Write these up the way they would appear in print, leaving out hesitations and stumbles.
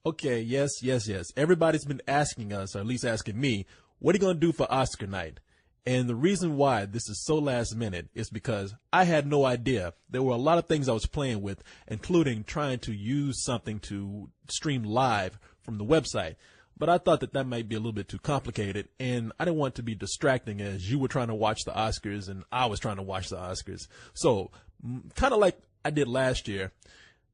Okay, yes. Everybody's been asking us, or at least asking me, what are you going to do for Oscar night? And the reason why this is so last minute is because I had no idea. There were a lot of things I was playing with, including trying to use something to stream live from the website. But I thought that might be a little bit too complicated, and I didn't want it to be distracting as you were trying to watch the Oscars and I was trying to watch the Oscars. So, kind of like I did last year,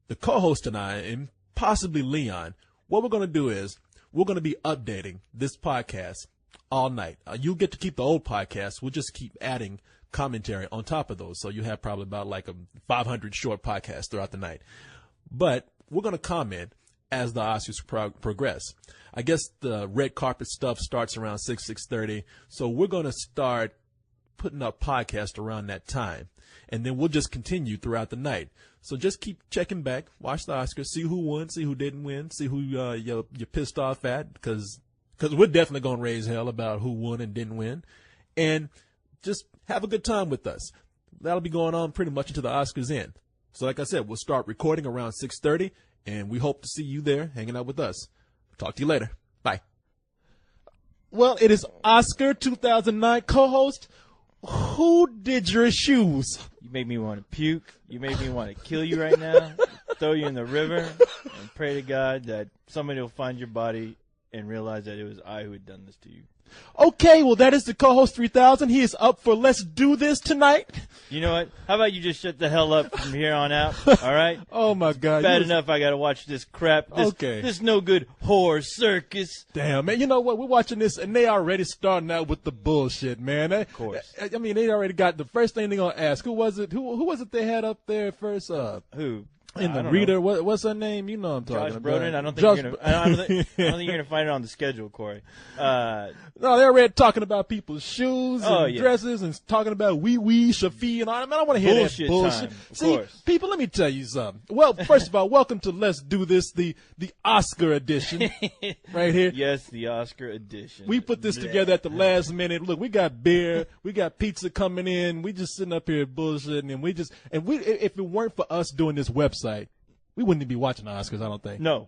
the co-host and I, and possibly Leon, what we're going to do is we're going to be updating this podcast all night. You'll get to keep the old podcast. We'll just keep adding commentary on top of those. So you have probably about like a 500 short podcasts throughout the night. But we're going to comment as the Oscars progress. I guess the red carpet stuff starts around 6:30. So we're going to start putting up podcasts around that time. And then we'll just continue throughout the night. So just keep checking back, watch the Oscars, see who won, see who didn't win, see who you're pissed off at, because we're definitely going to raise hell about who won and didn't win. And just have a good time with us. That'll be going on pretty much until the Oscars end. So like I said, we'll start recording around 6:30, and we hope to see you there hanging out with us. Talk to you later. Bye. Well, it is Oscar 2009 co-host. Who did your shoes? You make me want to puke. You make me want to kill you right now, throw you in the river, and pray to God that somebody will find your body and realize that it was I who had done this to you. Okay, well, that is the co-host 3000. He is up for Let's Do This tonight. You know what? How about you just shut the hell up from here on out, all right? Oh, my God. Bad enough I got to watch this crap. This no good whore circus. Damn, man. You know what? We're watching this, and they already starting out with the bullshit, man. Of course. I mean, they already got the first thing they're going to ask. Who was it? Who was it they had up there first? Who? In the reader, what's her name? You know what I'm talking about. Josh Brolin. I don't think you're gonna find it on the schedule, Corey. No, they're already talking about people's shoes and dresses and talking about wee Shafi and all. I don't want to hear that bullshit. Time, See, people, let me tell you something. Well, first of all, welcome to Let's Do This, the Oscar edition, right here. Yes, the Oscar edition. We put this together at the last minute. Look, we got beer, we got pizza coming in. We just sitting up here bullshitting, and if it weren't for us doing this website, we wouldn't be watching the Oscars, I don't think. No,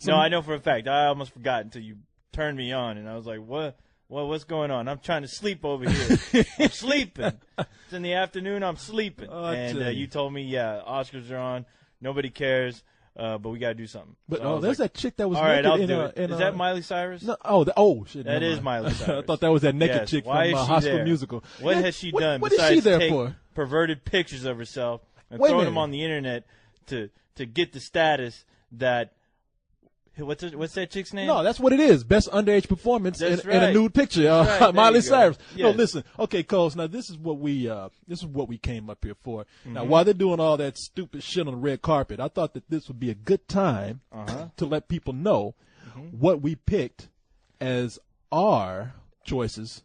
I know for a fact. I almost forgot until you turned me on, and I was like, what? What's going on? I'm trying to sleep over here. I'm sleeping. It's in the afternoon. I'm sleeping. And you told me, Oscars are on. Nobody cares, but we got to do something. But there's like, that chick that was all naked. All right, I'll do it. Is that Miley Cyrus? No, shit. That is Miley Cyrus. I thought that was that naked chick from High School Musical. What has she done what besides is she there take for? Perverted pictures of herself and throw them on the internet to get the status that what's that chick's name? No, that's what it is. Best underage performance in a nude picture. Right. Miley Cyrus. Yes. No, listen. Okay, Coles. Now this is what we came up here for. Mm-hmm. Now while they're doing all that stupid shit on the red carpet, I thought that this would be a good time to let people know what we picked as our choices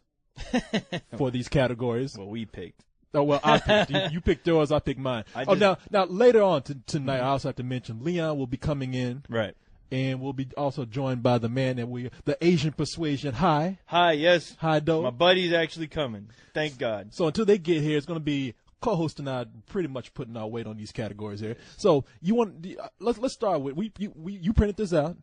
for these categories. What we picked. Oh, well, I picked. You picked yours, I picked mine. Now later on tonight, I also have to mention Leon will be coming in. Right. And we'll be also joined by the man the Asian persuasion. Hi, yes. Hi, Doe. My buddy's actually coming. Thank God. So until they get here, it's going to be co-host and I pretty much putting our weight on these categories here. So let's start with you printed this out.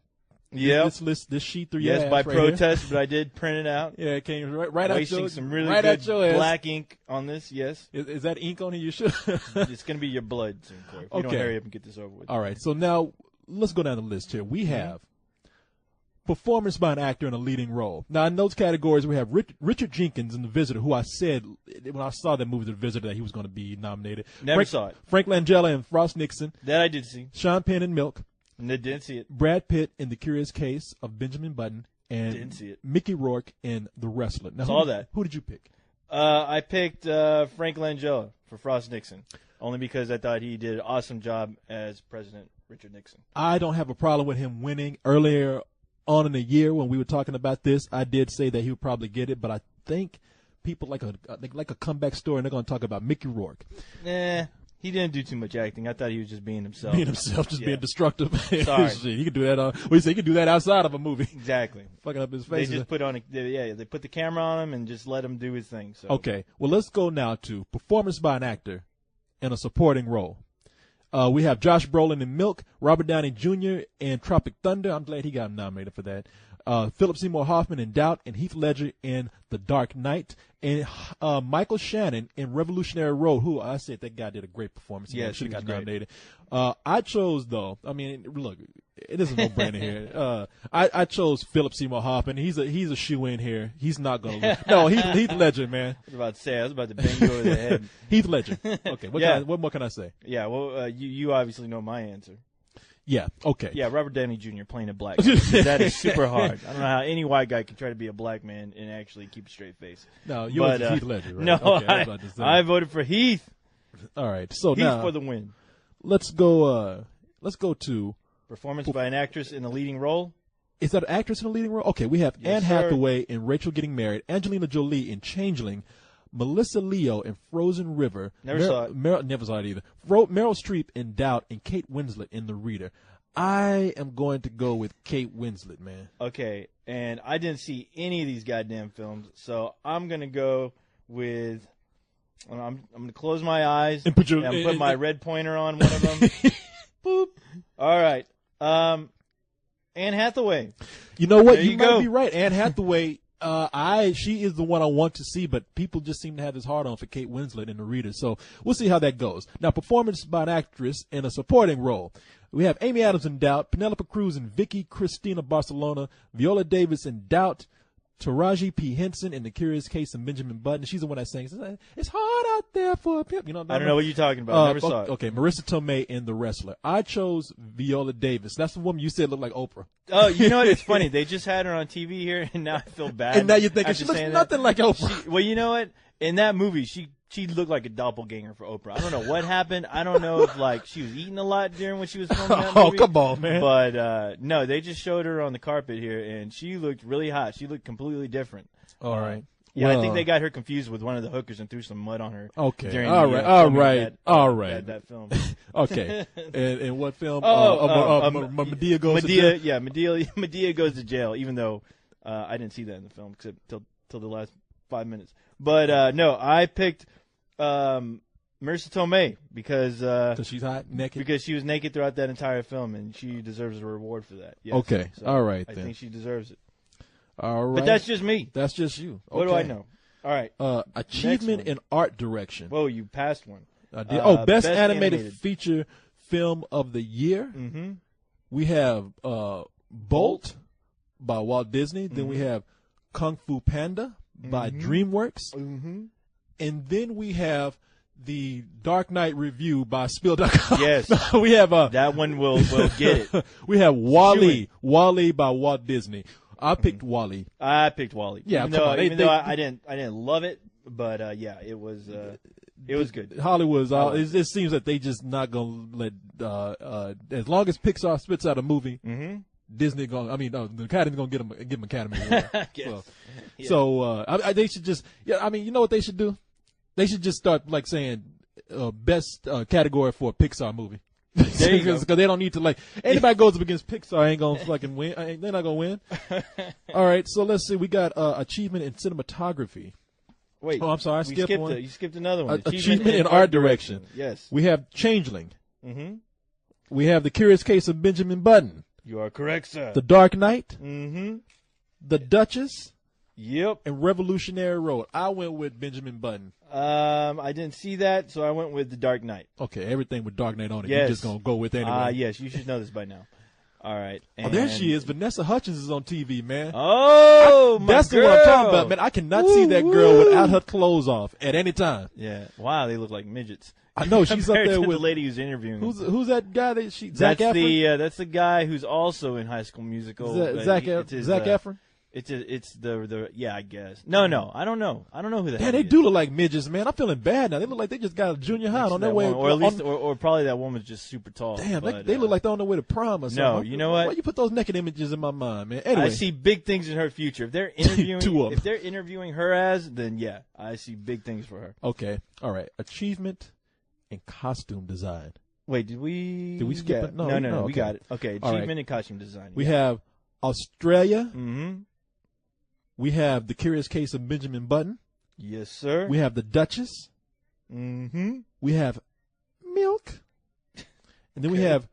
Yeah, this sheet through your ass by protest, but I did print it out. Yeah, it came right out wasting some really good black ink on this. Yes, is that ink on it? You should. It's going to be your blood soon, Corey. If you don't hurry up and get this over with. All right, so now let's go down the list here. We have performance by an actor in a leading role. Now in those categories, we have Richard Jenkins in The Visitor, who I said when I saw that movie, The Visitor, that he was going to be nominated. Never saw it. Frank Langella and Frost Nixon. That I did see. Sean Penn in Milk. I didn't see it. Brad Pitt in The Curious Case of Benjamin Button, and didn't see it. Mickey Rourke in The Wrestler. Now, saw that. Who did you pick? I picked Frank Langella for Frost Nixon, only because I thought he did an awesome job as President Richard Nixon. I don't have a problem with him winning. Earlier on in the year when we were talking about this, I did say that he would probably get it, but I think people like a comeback story, and they're going to talk about Mickey Rourke. Nah. He didn't do too much acting. I thought he was just being himself. Being being destructive. Sorry. He could do that. He could do that outside of a movie. Exactly. Fucking up his face. They just they put the camera on him and just let him do his thing. So. Okay. Well, let's go now to performance by an actor in a supporting role. We have Josh Brolin in Milk, Robert Downey Jr. in Tropic Thunder. I'm glad he got nominated for that. Philip Seymour Hoffman in Doubt, and Heath Ledger in The Dark Knight, and Michael Shannon in Revolutionary Road, who I said that guy did a great performance. Yeah, should have got great. nominated. I chose, though, I mean, look, it is a no-brainer here. I chose Philip Seymour Hoffman. He's a shoe-in here. He's not going to lose. No, Heath Ledger, man. I was about to bang you over the head. Heath Ledger. Okay, what more can I say? Yeah, well, you obviously know my answer. Yeah, okay. Yeah, Robert Downey Jr. playing a black guy. That is super hard. I don't know how any white guy can try to be a black man and actually keep a straight face. No, you went Heath Ledger, right? No, okay, I voted for Heath. All right, so Heath now for the win. Let's go to performance by an actress in a leading role. Is that an actress in a leading role? Okay, we have Yes, Anne sir. Hathaway in Rachel Getting Married, Angelina Jolie in Changeling, Melissa Leo in Frozen River. Never saw it. Never saw it either. Meryl Streep in Doubt, and Kate Winslet in The Reader. I am going to go with Kate Winslet, man. Okay, and I didn't see any of these goddamn films, so I'm gonna go with. I'm gonna close my eyes And put my red pointer on one of them. Boop. All right. Anne Hathaway. You know what? There You you might go. be right. Anne Hathaway. She is the one I want to see, but people just seem to have this hard on for Kate Winslet in The Reader. So we'll see how that goes. Now, performance by an actress in a supporting role. We have Amy Adams in Doubt, Penelope Cruz in Vicky Cristina Barcelona, Viola Davis in Doubt, Taraji P. Henson in The Curious Case of Benjamin Button. She's the one that sings, "It's hard out there for a pimp." You know, I don't know what you're talking about. Never saw it. Okay, Marissa Tomei in The Wrestler. I chose Viola Davis. That's the woman you said looked like Oprah. Oh, you know what? It's funny. They just had her on TV here, and now I feel bad. And now you're thinking after she looks saying nothing like Oprah. Well, you know what? In that movie, she looked like a doppelganger for Oprah. I don't know what happened. I don't know if she was eating a lot during when she was filming that movie. Oh, come on, man. But no, they just showed her on the carpet here, and she looked really hot. She looked completely different. All right. Yeah, Well, I think they got her confused with one of the hookers and threw some mud on her. Okay. During All the, right. filming All of right. That film. Okay. And what film? Medea goes to jail? Yeah, Medea goes to jail, even though I didn't see that in the film except till the last 5 minutes. But no, I picked Marissa Tomei because she's hot, naked. Because she was naked throughout that entire film, and she deserves a reward for that. Yes. Okay. So all right. I then. think she deserves it. All right. But that's just me. That's just you. Okay. What do I know? All right. Achievement in art direction. Whoa, you passed one. I did. Best animated feature film of the year. Mm-hmm. We have Bolt by Walt Disney. Then we have Kung Fu Panda by DreamWorks. Mm-hmm. And then we have the Dark Knight Review by Spill.com. Yes. We have that one will get it. We have Wall-E by Walt Disney. I picked Wall-E. I picked Wall-E. Yeah, even though I didn't love it, but yeah, it was good. Hollywood's it seems that they just not gonna let as long as Pixar spits out a movie, Disney the Academy gonna give them Academy Award. So they should just you know what they should do? They should just start saying best category for a Pixar movie. There you go. Because they don't need to anybody goes up against Pixar ain't gonna fucking win. They're not gonna win. All right, so let's see. We got achievement in cinematography. Wait. Oh, I'm sorry. I skipped one. You skipped another one. Achievement in art direction. Yes. We have Changeling. Mm-hmm. We have The Curious Case of Benjamin Button. You are correct, sir. The Dark Knight. Mm-hmm. The Duchess. Yep. And Revolutionary Road. I went with Benjamin Button. I didn't see that, so I went with The Dark Knight. Okay, everything with Dark Knight on it. Yes. You're just going to go with anyway. Yes, you should know this by now. All right. Oh, there she is. Vanessa Hudgens is on TV, man. Oh, my That's girl. the one I'm talking about, man. I cannot see that girl without her clothes off at any time. Yeah. Wow, they look like midgets. I know she's up there to with the lady who's interviewing. Who's that guy that Zac Efron? That's the guy who's also in High School Musical. Zac Efron. It's the I guess. No, I don't know. I don't know who the hell. Yeah, they do look like midgets, man. I'm feeling bad now. They look like they just got a junior high on their way, or at least, or probably that woman's just super tall. Damn, but, they look like they're on their way to prom or something. No, you know what? Why you put those naked images in my mind, man? Anyway, I see big things in her future. If they're interviewing, Two of them. if they're interviewing her then yeah, I see big things for her. Okay, all right. Achievement in costume design. Wait, did we skip it? No, we okay. got it. Okay, All achievement right. in costume design. We have Australia. Mm-hmm. We have The Curious Case of Benjamin Button. Yes, sir. We have The Duchess. Mm-hmm. We have Milk. And then we have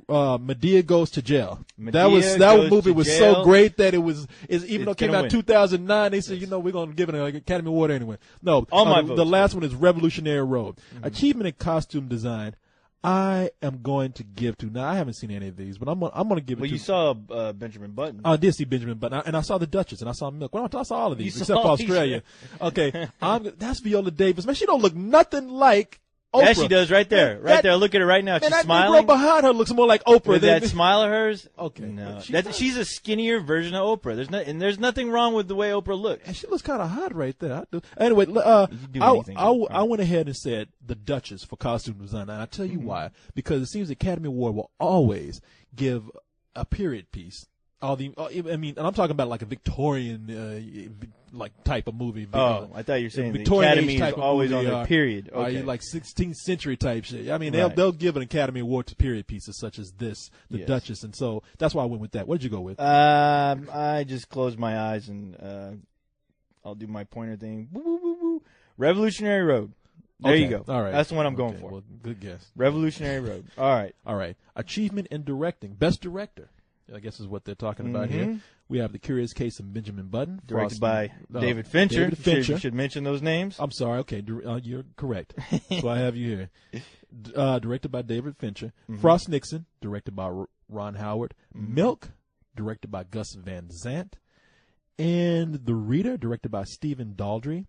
Madea Goes to Jail. Madea That movie was Jail. so great that even though it came out in win. 2009, they said, we're going to give it an Academy Award anyway. No, my the votes. last one is Revolutionary Road. Achievement in costume design. I am going to give to. Now I haven't seen any of these, but I'm going to give it to. Well, you saw Benjamin Button. I did see Benjamin Button, and I saw the Duchess, and I saw Milk. Well, I saw all of these You except saw for these, Australia. Okay, that's Viola Davis. Man, she don't look nothing like Oprah. Yeah, she does right there. Right there. Look at her right now. She's that smiling. Negro behind her looks more like Oprah With than that smile of hers. Okay. No. She's a skinnier version of Oprah. There's nothing wrong with the way Oprah looks. And she looks kind of hot right there. Anyway, I went ahead and said the Duchess for costume design. And I'll tell you why. Because it seems the Academy Award will always give a period piece. And I'm talking about like a Victorian like type of movie. Oh, I thought you were saying the Victorian Academy age is type of always movie, on their period. Okay. Like 16th century type shit. I mean, Right. they'll give an Academy Award to period pieces such as this, the Duchess, and so that's why I went with that. What did you go with? I just closed my eyes and I'll do my pointer thing. Woo, woo, woo, woo. Revolutionary Road. There you go. All right. That's the one I'm going for. Well, good guess. Revolutionary Road. All right. Achievement in directing. Best director. I guess is what they're talking about here. We have The Curious Case of Benjamin Button. Directed by David Fincher. David Fincher. Should mention those names. I'm sorry. Okay, you're correct. So I have you here. Directed by David Fincher. Frost Nixon, directed by Ron Howard. Milk, directed by Gus Van Sant. And The Reader, directed by Stephen Daldry.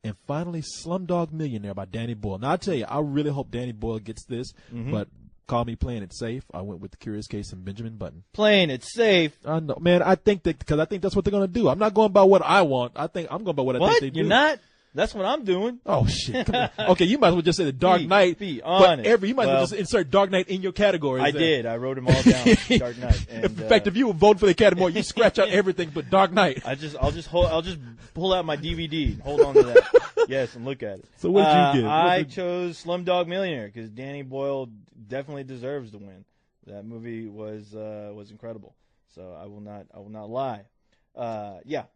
And finally, Slumdog Millionaire by Danny Boyle. Now, I tell you, I really hope Danny Boyle gets this, but call me playing it safe. I went with The Curious Case of Benjamin Button. Playing it safe. I know, man. I think that's what they're going to do. I'm not going by what I want. I'm going by what I think they do. You're not? That's what I'm doing. Oh shit! Come on. Okay, you might as well just say The Dark Knight. Be honest. You might as well just insert Dark Knight in your category. I did. I wrote them all down. Dark Knight. And, in fact, if you would vote for the Academy Award, you scratch out everything but Dark Knight. I'll just pull out my DVD, hold on to that. Yes, and look at it. So what did you get? I chose Slumdog Millionaire because Danny Boyle definitely deserves the win. That movie was incredible. So I will not lie. Yeah.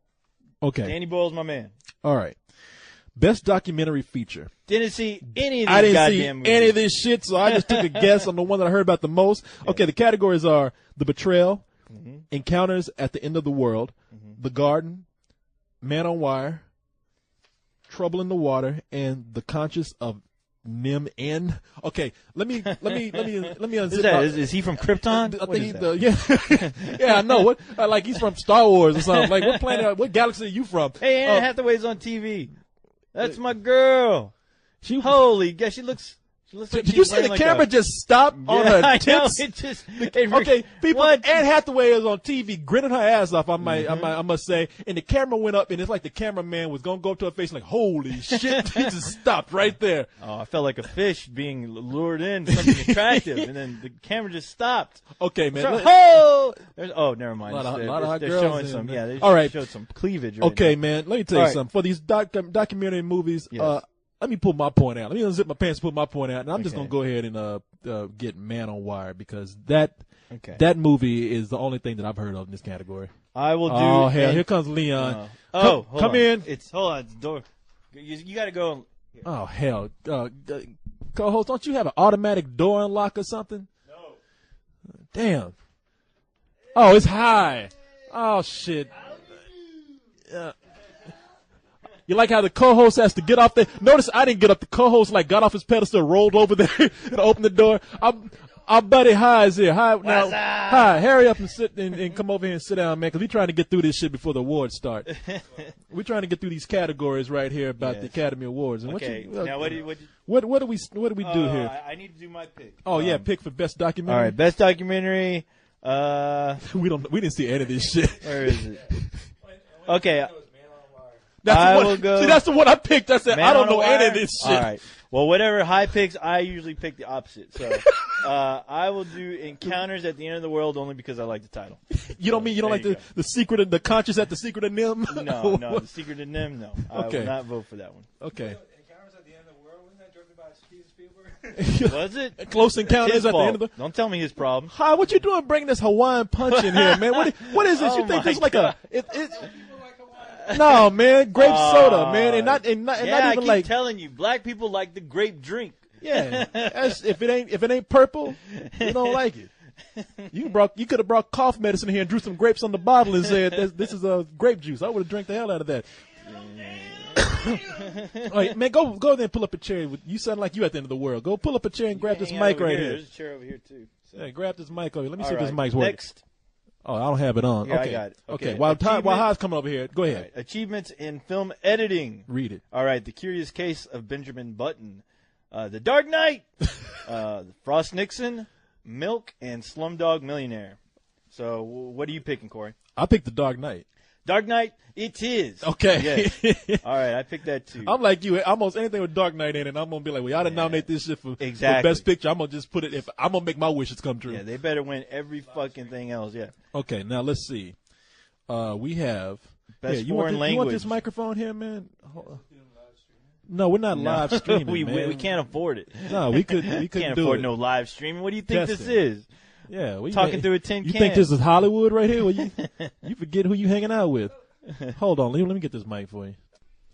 Okay. Danny Boyle's my man. All right. Best documentary feature. Didn't see any of these I didn't goddamn see movies. any of this shit, so I just took a guess on the one that I heard about the most. Okay, the categories are The Betrayal, Encounters at the End of the World, The Garden, Man on Wire, Trouble in the Water, and The Conscience of Nim N. Okay, let me unzip. Is he from Krypton? I think yeah, I know. What like he's from Star Wars or something. Like what planet, what galaxy are you from? Hey, Anne Hathaway's on TV. That's my girl. Holy, yeah, she looks like did she's you see wearing the like camera just stop on her I tits? know, it just, Okay, people. What? Anne Hathaway is on TV grinning her ass off. I must say, and the camera went up, and it's like the cameraman was gonna go up to her face, like, "Holy shit!" He just stopped right there. Oh, I felt like a fish being lured in to something attractive, and then the camera just stopped. Okay, man. Never mind. A lot of hot they're girls showing in some. there. Yeah, they all right. showed some cleavage. Right okay, now. man. Let me tell you something. For these documentary movies, Yes. let me pull my point out. Let me unzip my pants, pull my point out, and I'm just gonna go ahead and get Man on Wire because that movie is the only thing that I've heard of in this category. I will do. Oh hell, here comes Leon. Hold come on. in. Hold on. It's the door. You got to go. Oh hell, co-host, don't you have an automatic door unlock or something? No. Damn. Oh, it's high. Oh shit. You like how the co-host has to get off there? Notice I didn't get up. The co-host got off his pedestal, rolled over there, and opened the door. Our buddy Hi is here. Hi, hurry up and sit and come over here and sit down, man, because we're trying to get through this shit before the awards start. We're trying to get through these categories right here about the Academy Awards. And now what do we do here? I need to do my pick. Oh yeah, pick for best documentary. All right, best documentary. We didn't see any of this shit. Where is it? Okay. That's the one I picked. I said, I don't know any of this shit. All right. Well, whatever High picks, I usually pick the opposite. So I will do Encounters at the End of the World only because I like the title. You don't like the secret of the conscious at the secret of Nim? No, the secret of Nim, no. I will not vote for that one. Okay. Encounters at the End of the World, wasn't that directed by Steven Spielberg? Was it? Close Encounters at the End of the... Don't tell me his problem. Hi, what you doing bringing this Hawaiian punch in here, man? What is this? You think this is like a... No, man, grape soda, man, and not even I like keep telling you, black people like the grape drink. Yeah, if it ain't purple, you don't like it. You could have brought cough medicine here and drew some grapes on the bottle and said this is a grape juice. I would have drank the hell out of that. All right, man, go there and pull up a chair. You sound like you at the end of the world. Go pull up a chair and grab this mic right here. There's a chair over here too. So. Yeah, grab this mic over here. Let me see if this mic's working. Next. Oh, I don't have it on. Here, okay, I got it. Okay. While Ha's coming over here, go ahead. Right. Achievements in film editing. Read it. All right, The Curious Case of Benjamin Button, The Dark Knight, Frost Nixon, Milk, and Slumdog Millionaire. So, what are you picking, Corey? I picked The Dark Knight. Dark Knight, it is. Okay. Yes. All right, I picked that too. I'm like you. Almost anything with Dark Knight in it, I'm gonna be like, well, y'all didn't nominate this shit for Best Picture. I'm gonna just put it. I'm gonna make my wishes come true. Yeah, they better win every fucking thing else. Yeah. Okay, now let's see. We have Best foreign language. You want this microphone here, man? No, we're not live streaming. We can't afford it. No, we couldn't can't do afford it. No live streaming. What do you think Testing. this is? Yeah, talking through a tin You can. think this is Hollywood right here? Well, you forget who you hanging out with. Hold on, let me get this mic for you.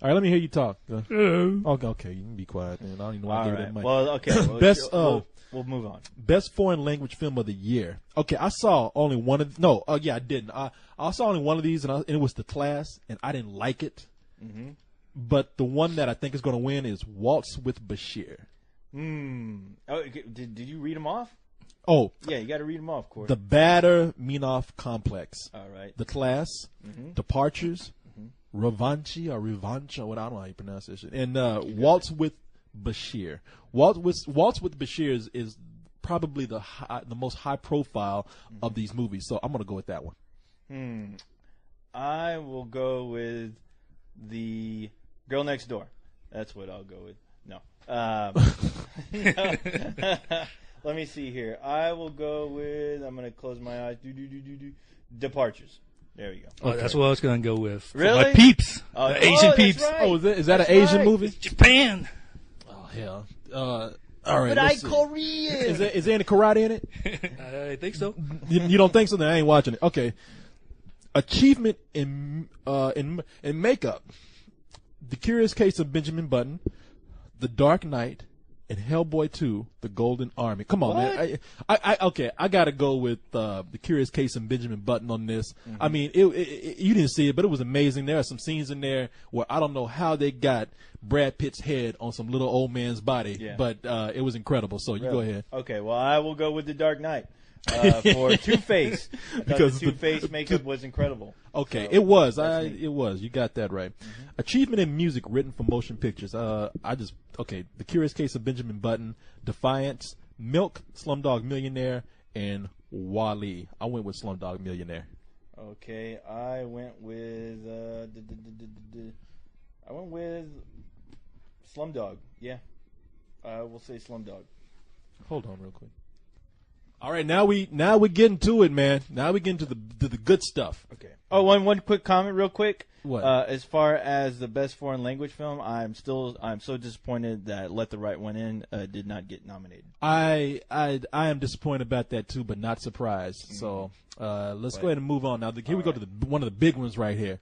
All right, let me hear you talk. Okay, you can be quiet, man. I don't even know why I gave you that mic. Well, okay. Best. We'll move on. Best foreign language film of the year. Okay, I saw only one of. No, yeah, I didn't. I saw only one of these, and it was The Class, and I didn't like it. Mm-hmm. But the one that I think is going to win is Waltz with Bashir. Oh, did you read them off? Oh. Yeah, you got to read them off, Corey. The Bader-Meinhof Complex. All right. The Class. Departures. Revanche, or I don't know how you pronounce this shit. And Waltz with Bashir. Waltz with Bashir is probably the most high profile of these movies. So I'm going to go with that one. I will go with The Girl Next Door. That's what I'll go with. No. Let me see here. I will go with. I'm going to close my eyes. Departures. There we go. Oh, okay. That's what I was going to go with. Really? My Peeps. Asian Peeps. Right. Oh, is that an Asian movie? It's Japan. Oh, hell. All right. But I Korean. Is there any karate in it? I think so. You don't think so? Then I ain't watching it. Okay. Achievement in makeup. The Curious Case of Benjamin Button, The Dark Knight, and Hellboy 2: The Golden Army. Come on, man. I gotta go with The Curious Case of Benjamin Button on this. I mean, you didn't see it, but it was amazing. There are some scenes in there where I don't know how they got Brad Pitt's head on some little old man's body, but it was incredible. So you go ahead. Okay, well, I will go with The Dark Knight for Two-Face. Because the Two-Face makeup was incredible. Okay, so, it was. It was. You got that right. Achievement in music written for motion pictures. The Curious Case of Benjamin Button, Defiance, Milk, Slumdog Millionaire, and Wall-E. I went with Slumdog Millionaire. Okay, I went with Slumdog. Yeah, we'll say Slumdog. Hold on, real quick. All right, now we're getting to it, man. Now we get into the good stuff. Okay. Oh, one quick comment, real quick. What? As far as the best foreign language film, I'm so disappointed that Let the Right One In did not get nominated. I am disappointed about that too, but not surprised. So let's go ahead and move on now. Here we go to one of the big ones right here.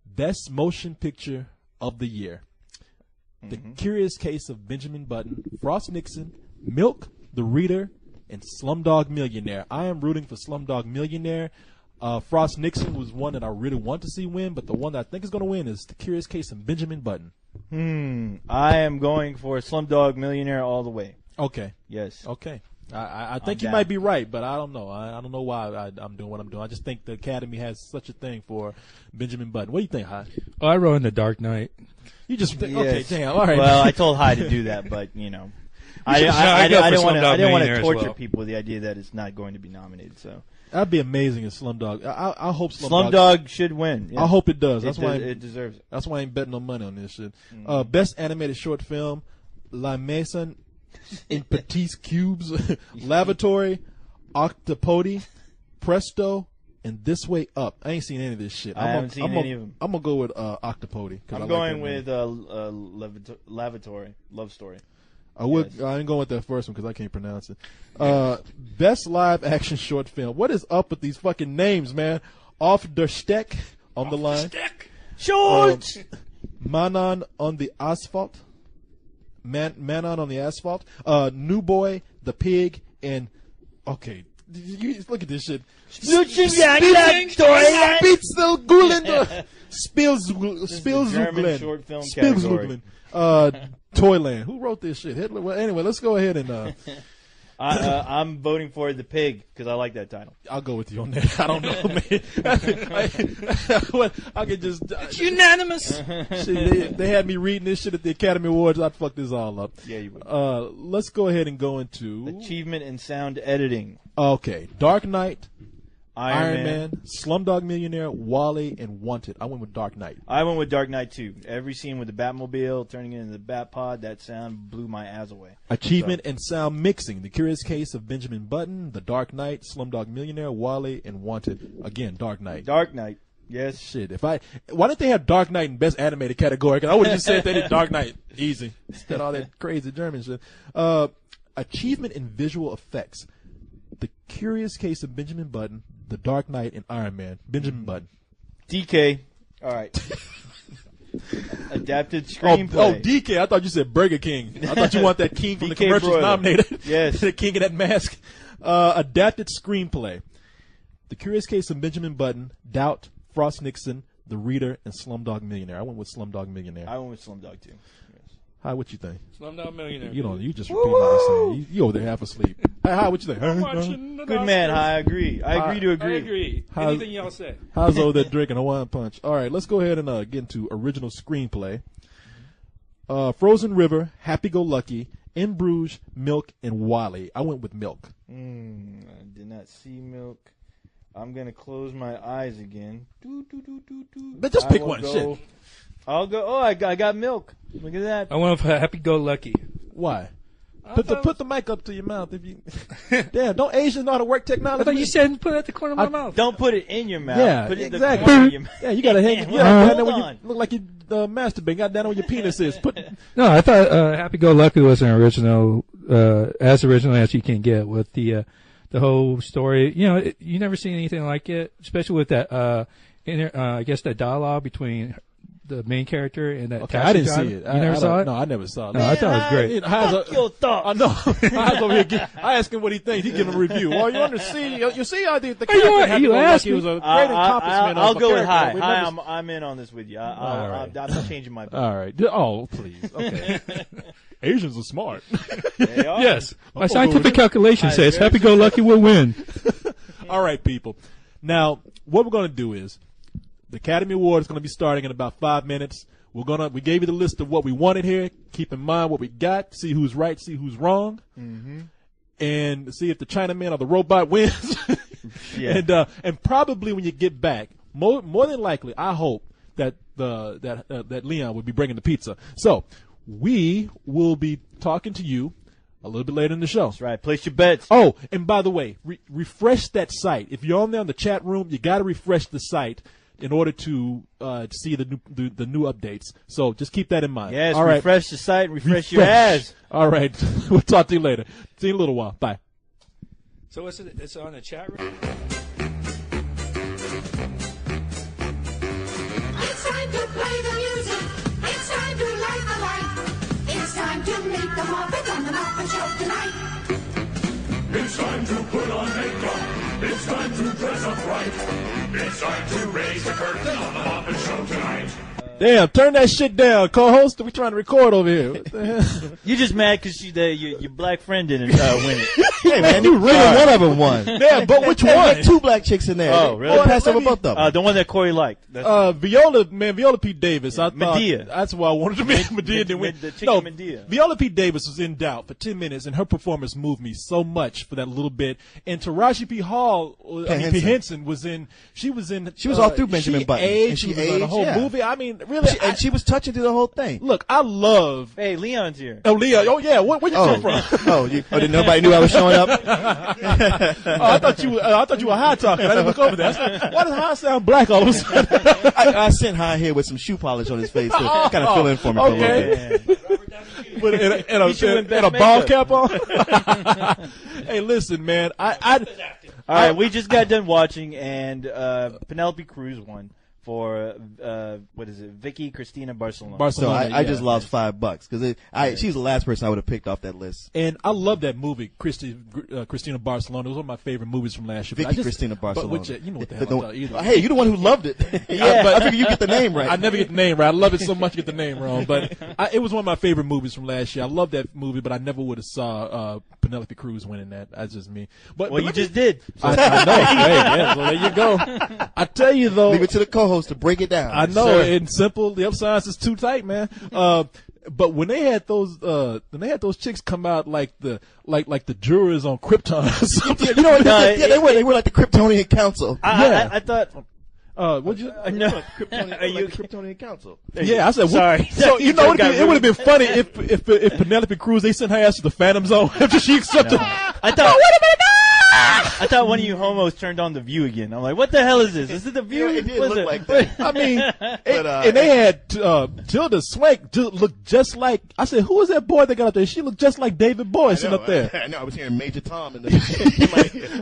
Best motion picture of the year. The Curious Case of Benjamin Button, Frost Nixon, Milk, The Reader, and Slumdog Millionaire. I am rooting for Slumdog Millionaire. Frost Nixon was one that I really want to see win, but the one that I think is going to win is The Curious Case of Benjamin Button. I am going for Slumdog Millionaire all the way. Okay. Yes. Okay. I think you might be right, but I don't know. I don't know why I'm doing what I'm doing. I just think the Academy has such a thing for Benjamin Button. What do you think, Hi? Oh, I wrote in The Dark Knight. You just think, okay, damn, all right. Well, I told Hi to do that, but you know. I didn't want to torture people with the idea that it's not going to be nominated. So that'd be amazing if Slumdog. I hope Slumdog should win. Yeah. I hope it does. It deserves it. That's why I ain't betting no money on this shit. Best animated short film: La Maison in Petits Cubes, Lavatory, Octopody, Presto, and This Way Up. I ain't seen any of this shit. I haven't seen any of them. I'm gonna go with Octopody. I'm going with Lavatory, Love Story. I ain't going with that first one because I can't pronounce it. Best live action short film. What is up with these fucking names, man? Off der Steck on the line. George! Manon on the Asphalt. Man on the Asphalt, New Boy, The Pig, and okay, you look at this shit. German short film category. Toyland. Who wrote this shit? Hitler. Well, anyway, let's go ahead and. I'm voting for The Pig because I like that title. I'll go with you on that. I don't know, man. I could just. It's unanimous. Shit, they had me reading this shit at the Academy Awards. I'd fuck this all up. Yeah, you would. Let's go ahead and go into Achievement in Sound Editing. Okay, Dark Knight, Iron Man, Slumdog Millionaire, Wall-E, and Wanted. I went with Dark Knight. I went with Dark Knight too. Every scene with the Batmobile turning into the Batpod, that sound blew my ass away. Achievement in Sound Mixing, The Curious Case of Benjamin Button, The Dark Knight, Slumdog Millionaire, Wall-E, and Wanted. Again, Dark Knight. Dark Knight. Yes. Shit. Why didn't they have Dark Knight in Best Animated category? Because I would have just said they did Dark Knight. Easy. Instead of all that crazy German shit. Achievement in Visual Effects, The Curious Case of Benjamin Button, The Dark Knight, and Iron Man. Benjamin Button. DK. All right. Adapted screenplay. DK. I thought you said Burger King. I thought you want that king from the DK commercials broiler. nominated. Yes. The king of that mask. Adapted screenplay, The Curious Case of Benjamin Button, Doubt, Frost Nixon, The Reader, and Slumdog Millionaire. I went with Slumdog Millionaire. I went with Slumdog too. Yes. Hi, what you think? Slumdog Millionaire. You just repeat what I say. You over there half asleep. Hi, what you think? I'm watching the Good man. I agree. I agree to I agree. agree. How's- Anything y'all say. How's over there drinking a wine punch? All right, let's go ahead and get into original screenplay. Frozen River, Happy Go Lucky, In Bruges, Milk, and Wall-E. I went with Milk. I did not see Milk. I'm gonna close my eyes again. But just pick one. Shit. I'll go. Oh, I got Milk. Look at that. I went with Happy Go Lucky. Why? Put the mic up to your mouth if you. Damn, don't Asians know how to work technology? I thought you said put it at the corner of my mouth. Don't put it in your mouth. Yeah, put it exactly. in the corner of your mouth. Yeah, you gotta hang. Hold Yeah, when you on. look like you masturbating. Got down on your penis is. No, I thought Happy Go Lucky was an original, as original as you can get with the whole story. You know, you never seen anything like it, especially with that, I guess that dialogue between the main character and that. Okay, taxi I didn't driver. see it. You never saw it? No, I never saw it. No, I thought it was great. Fuck your thoughts. I know. I was over here. I asked him what he thinks. He give him a review. Well, you understand? You see, I think the you character Happy you Go asked Lucky me. was a great accomplishment. I'll of a go with character. high. We High, never- I'm in on this with you. All right. I'm not changing my vote. All right. Oh, please. Okay. Asians are smart. They are. Yes. My I'll scientific go with it. calculation says Happy Go Lucky will win. All right, people. Now, what we're going to do is the Academy Award is going to be starting in about 5 minutes. We gave you the list of what we wanted here. Keep in mind what we got. See who's right. See who's wrong. Mm-hmm. And see if the Chinaman or the robot wins. Yeah. And probably when you get back, more than likely, I hope that that Leon will be bringing the pizza. So we will be talking to you a little bit later in the show. That's right. Place your bets. Oh, and by the way, refresh that site. If you're on there in the chat room, you got to refresh the site in order to see the new updates. So just keep that in mind. Yes. All right. Refresh the site. Refresh your ass. All right. We'll talk to you later. See you in a little while. Bye. So it's on the chat room? It's time to play the music. It's time to light the light. It's time to meet the Muppet on the Muppet Show tonight. It's time to put on makeup. It's time to dress up right. It's time to raise the curtain on the Muppet Show tonight. Damn, turn that shit down, co-host. We trying to record over here. What the hell? You're just mad because your black friend didn't win it. Hey, man, you really one of them won. Yeah, but which Hey, one? had two black chicks in there. Oh, really? They passed Let over me- both of them. The one that Corey liked. That's Viola P. Davis. I thought Medea. that's why I wanted to make Medea didn't win. the chick No, in Medea. Viola P. Davis was in doubt for 10 minutes, and her performance moved me so much for that little bit. And Taraji P. P. Henson was in. She was all through Benjamin Button. Aged, And she was in the aged, whole yeah. movie. I mean, really. And she was touching through the whole thing. Look, I love. Hey, Leon's here. Oh, Leah. Oh, yeah. Where you come from? Didn't nobody knew I was showing up? I thought you were high talking. I didn't look over there. Why does high sound black all of a sudden? I sent High here with some shoe polish on his face to kind of fill in for me for a little Okay. bit. With and a ball cap on. Hey, listen, man. All right, we just got done watching, and Penelope Cruz won for what is it, Vicky Cristina Barcelona. So Barcelona. I just lost $5 because she's the last person I would have picked off that list. And I love that movie, Cristina Barcelona. It was one of my favorite movies from last year. Vicky Cristina Barcelona. But which, you know what the hell I'm talking about. Hey, you're the one who loved it. Yeah. But I figure you get the name right. I never get the name right. I love it so much, get the name wrong. But it was one of my favorite movies from last year. I love that movie, but I never would have saw Penelope Cruz winning that. That's just me. But Well, you just did. I know. Hey, yeah, so there you go. I tell you though, Leave it to the co-host to break it down. I know. Sir. In simple, the upside is too tight, man. But when they had those chicks come out like the jurors on Krypton or something, You know what? No, They were like the Kryptonian Council. I thought. what'd you? No. Are you the Kryptonian Council? Yeah, I said. Sorry. So you know, got it would have been funny if Penelope Cruz, they sent her ass to the Phantom Zone after she accepted. I thought one of you homos turned on The View again. I'm like, what the hell is this? Is it The View? It did Was look like that. I mean, But, and they had Tilda Swank looked just like. I said, who was that boy that got up there? She looked just like David Bowie sitting up there. I know. I was hearing Major Tom in the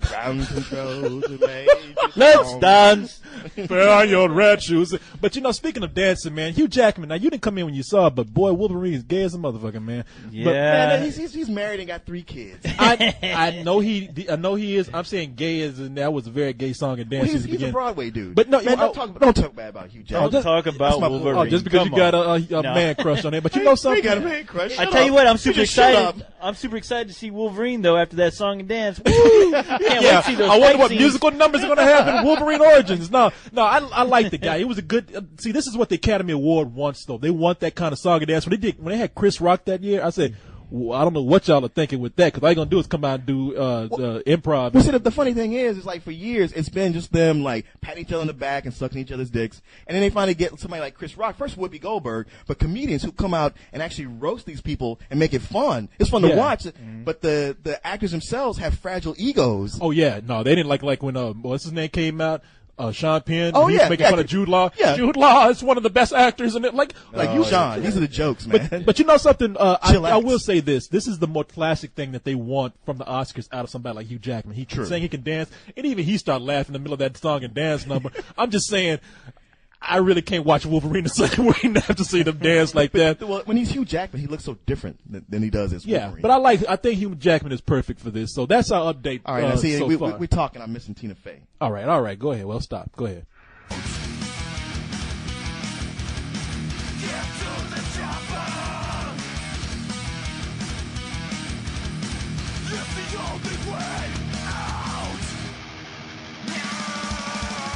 ground control to Major Let's Tom. dance. Put on your red shoes. But you know, speaking of dancing, man, Hugh Jackman. Now you didn't come in when you saw it, but boy, Wolverine is gay as a motherfucker, man. Yeah. But, Man, he's married and got 3 kids. I know he is. I'm saying gay is, and that was a very gay song and dance. Well, he's a beginning. Broadway dude. But no, man, don't talk bad about Hugh Jackman. Don't talk about my- Wolverine. Oh, just because Come you got on. a No. man crush on it, but you know something. We got a man crush. I tell you what, I'm super Just shut excited. up. I'm super excited to see Wolverine though after that song and dance. Woo! Can't wait Yeah, to see those I wonder fight what scenes. musical numbers are going to have in Wolverine Origins. No, I like the guy. He was a good. See, this is what the Academy Award wants, though. They want that kind of song and dance. When they had Chris Rock that year, I said, well, I don't know what y'all are thinking with that, because all you're gonna do is come out and do the improv. Well, see, the funny thing is like for years it's been just them like patting each other on the back and sucking each other's dicks, and then they finally get somebody like Chris Rock, first Whoopi Goldberg, but comedians who come out and actually roast these people and make it fun. It's fun to Yeah. watch, but the actors themselves have fragile egos. Oh yeah, no, they didn't like when what's his name came out. Sean Penn. Oh, he was yeah, making yeah. fun of Jude Law. Yeah. Jude Law is one of the best actors in it. Like You, Sean, these are the jokes, man. But you know something? Chillax. I will say this. This is the more classic thing that they want from the Oscars out of somebody like Hugh Jackman. He can sing, he can dance, and even he started laughing in the middle of that song and dance number. I'm just saying, I really can't watch Wolverine the same way and have to see them dance like that. Well, when he's Hugh Jackman, he looks so different than he does as Yeah, Wolverine. but I think Hugh Jackman is perfect for this. So that's our update. All right, now see, so far. we're talking. I'm missing Tina Fey. All right. Go ahead. Well, stop. Go ahead.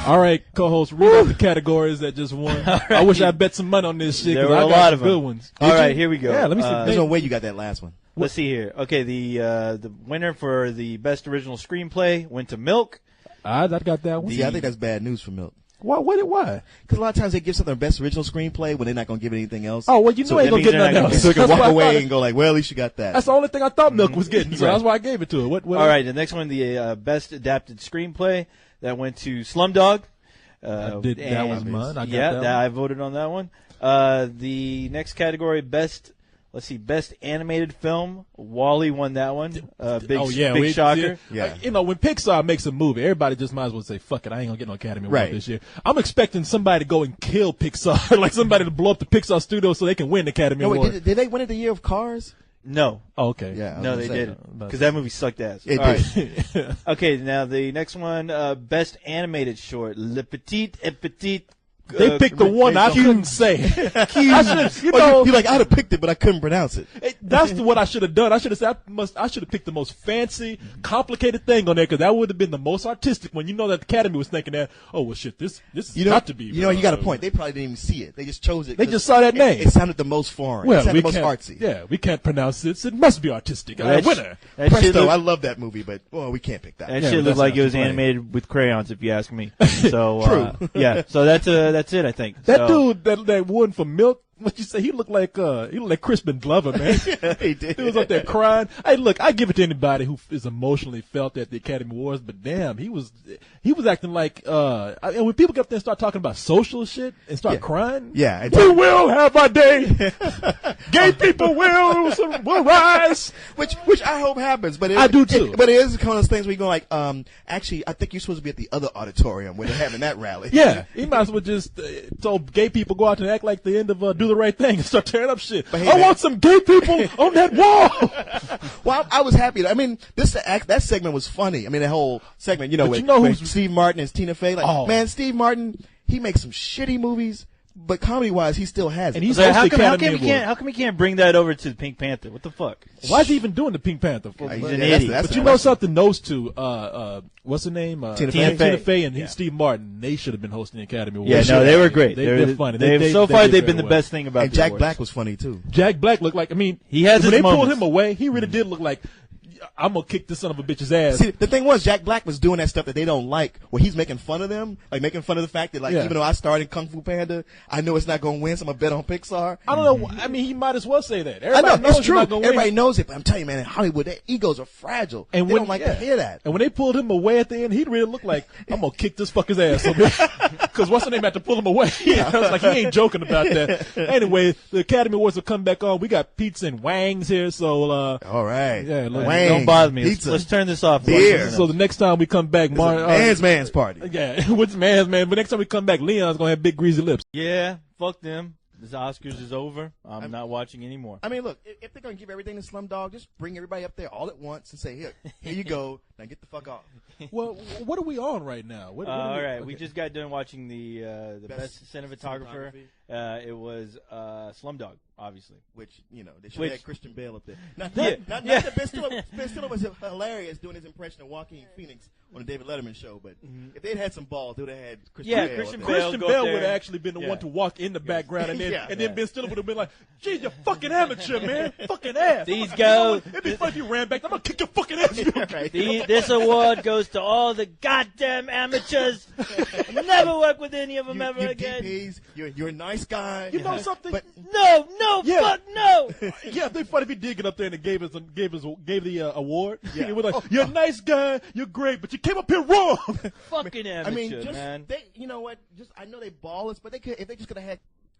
All right, co-host, read out the categories that just won. I wish I bet some money on this shit. There 'cause were I a got lot some of them. good ones. All right, here we go. Yeah, let me see. There's no way you got that last one. Let's see here. Okay, the winner for the best original screenplay went to Milk. I got that one. Yeah, I think that's bad news for Milk. Why? Why? Because a lot of times they give something best original screenplay when they're not going to give it anything else. Oh, well, you know So I ain't that gonna means get they're nothing not gonna else. So they can That's walk why I away thought- and go like, well, at least you got that. That's the only thing I thought Milk was getting, so Right. that's why I gave it to it. What All right, the next one, the best adapted screenplay, that went to Slumdog. That was and- mine. I got yeah, that I voted on that one. The next category, best animated film. Wall-E won that one. Big shocker. Yeah. You know, when Pixar makes a movie, everybody just might as well say, fuck it, I ain't gonna get no Academy Award Right. this year. I'm expecting somebody to go and kill Pixar, like somebody to blow up the Pixar studio so they can win the Academy No, Award. wait, did they win it the year of Cars? No. Oh, okay. Yeah. I was No, gonna they say. didn't. Because that movie sucked ass. It All did. right. Okay, now the next one, best animated short, Le Petit et Petit. They picked the one I couldn't say. I should, you Oh, know, you like, I'd have picked it, but I couldn't pronounce it. that's what I should have done. I should have said I should have picked the most fancy, complicated thing on there, because that would have been the most artistic one. You know that the Academy was thinking that, oh well, shit, this is got to be. You know, you got a point. They probably didn't even see it. They just chose it. They just saw that name. It sounded the most foreign. Well, it sounded we the most can't. artsy. Yeah, we can't pronounce it. So it must be artistic. That Winner. That shit Presto, I looked, love that movie, but we can't pick that. that Yeah, shit but looked that's like not it was too bad. animated with crayons, if you ask me. So True. yeah. So that's it, I think. That So, dude that won for Milk, what you say? He looked like Crispin Glover, man. Yeah, he did. He was up there crying. Hey, look, I give it to anybody who is emotionally felt at the Academy Awards, but damn, he was acting like, and when people get up there and start talking about social shit and start crying, Yeah, we will have our day. Gay people will rise. which I hope happens, but I do too. But it is one of those things where you go like, actually, I think you're supposed to be at the other auditorium where they're having that rally. Yeah, he might as well just told gay people go out there and act like the end of Do the Right Thing and start tearing up shit. But hey, I man. want some gay people on that wall. Well, I was happy. I mean, that segment was funny. I mean, that whole segment, But with, you know with who's- Steve Martin and Tina Fey. Like, Oh. man, Steve Martin, he makes some shitty movies, but comedy-wise, he still has it. And he's So how hosted come Academy he Awards. can't? How come he can't bring that over to the Pink Panther? What the fuck? Why is he even doing the Pink Panther? He's Yeah, an that's- idiot. that's- But you know something? Those two, what's her name? Tina Fey. Tina Fey and Yeah. Steve Martin. They should have been hosting the Academy Awards. Yeah, no, they were great. They're funny. So far, did they've been very the well. best thing about And the Jack awards. Black was funny, too. Jack Black looked like. I mean, He has when his they pulled moments. him away, he really did look like I'm gonna kick this son of a bitch's ass. See, the thing was, Jack Black was doing that stuff that they don't like, where he's making fun of them, like making fun of the fact that, like, Yeah. even though I starred in Kung Fu Panda, I know it's not going to win, so I'm going to bet on Pixar. I don't know. I mean, he might as well say that. I Everybody know, knows it's he's true. not gonna Everybody win. knows it, but I'm telling you, man, in Hollywood, their egos are fragile. And they when- don't like yeah. to hear that. And when they pulled him away at the end, he really looked like, I'm gonna kick this fucker's ass. Because what's the name had to pull him away? I was like, he ain't joking about that. Anyway, the Academy Awards will come back on. We got pizza and wangs here, so All right. yeah, look, Wang, Don't bother me. pizza. Let's turn this off. Beer. so the next time we come back, man's party. yeah, what's man's man? But next time we come back, Leon's gonna have big greasy lips. Yeah, fuck them. This Oscars is over. I'm not watching anymore. I mean, look, if they're going to give everything to Slumdog, just bring everybody up there all at once and say, here you go, now get the fuck off. Well, what are we on right now? What are All right, okay. we just got done watching the best cinematographer. It was Slumdog, obviously. Which, they should have had Christian Bale up there. Not Yeah. that Ben Stiller was hilarious doing his impression of Joaquin Phoenix on the David Letterman show, but if they'd had some balls, they would have had Christian Yeah, Bale. Christian up there. Bale. Christian go Bale up there would have and- actually been the yeah. one to walk in the background, and then Yeah. and then Ben Stiller would have been like, "Geez, you fucking amateur, man, fucking ass." These go- It'd be funny if you ran back. I'm gonna kick your fucking ass. Right. This award goes to all the goddamn amateurs. Never work with any of them ever you again. DPs, you're a nice guy. You know something? But No, Yeah. fuck no. Yeah, it'd be funny if he did get up there and gave the award. Yeah. He was like, "You're a nice guy, you're great, but you came up here wrong." Fucking amateur, I mean, just man. they, you know what? Just I know they ballers, but they could if they just could have had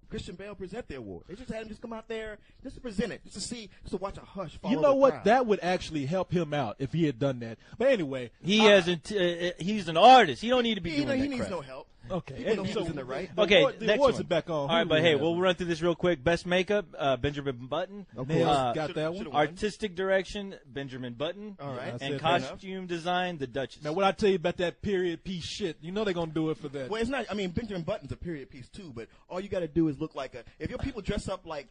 Christian Bale present the award. They just had him just come out there just to present it, just to watch a hush. Follow You know the what? crowd. That would actually help him out if he had done that. But anyway, He's an artist. He don't need to be he, doing that he needs crap. no help. okay. People know he was in the right. Okay, the next awards one. are back on. All right, Who but do hey, we we'll have? run through this real quick. Best makeup, Benjamin Button. Of Yeah. course, got that one. should've won. Artistic direction, Benjamin Button. All right. That's And it, fair enough. costume design, the Duchess. Now, what I tell you about that period piece shit, you know they're gonna do it for that. Well, it's not. I mean, Benjamin Button's a period piece too, but all you got to do is look like a. If your people dress up like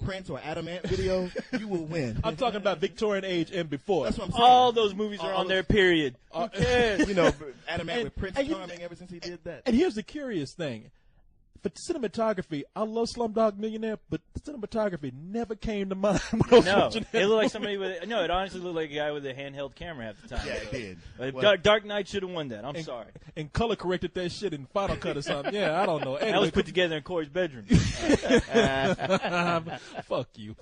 Prince or Adam Ant video, you will win. I'm talking about Victorian age and before. That's what I'm saying. All those movies are All on their those- period. Who cares? Adam Ant with Prince and you- Charming ever since he did that. And here's the curious thing. For cinematography, I love Slumdog Millionaire, but the cinematography never came to mind when I was No, watching it looked like somebody with. No, it honestly looked like a guy with a handheld camera half the time. Yeah, it did. Dark Knight should have won that. I'm sorry. and color corrected that shit in Final Cut or something. Yeah, I don't know. That Anyway, was put together in Corey's bedroom. fuck you.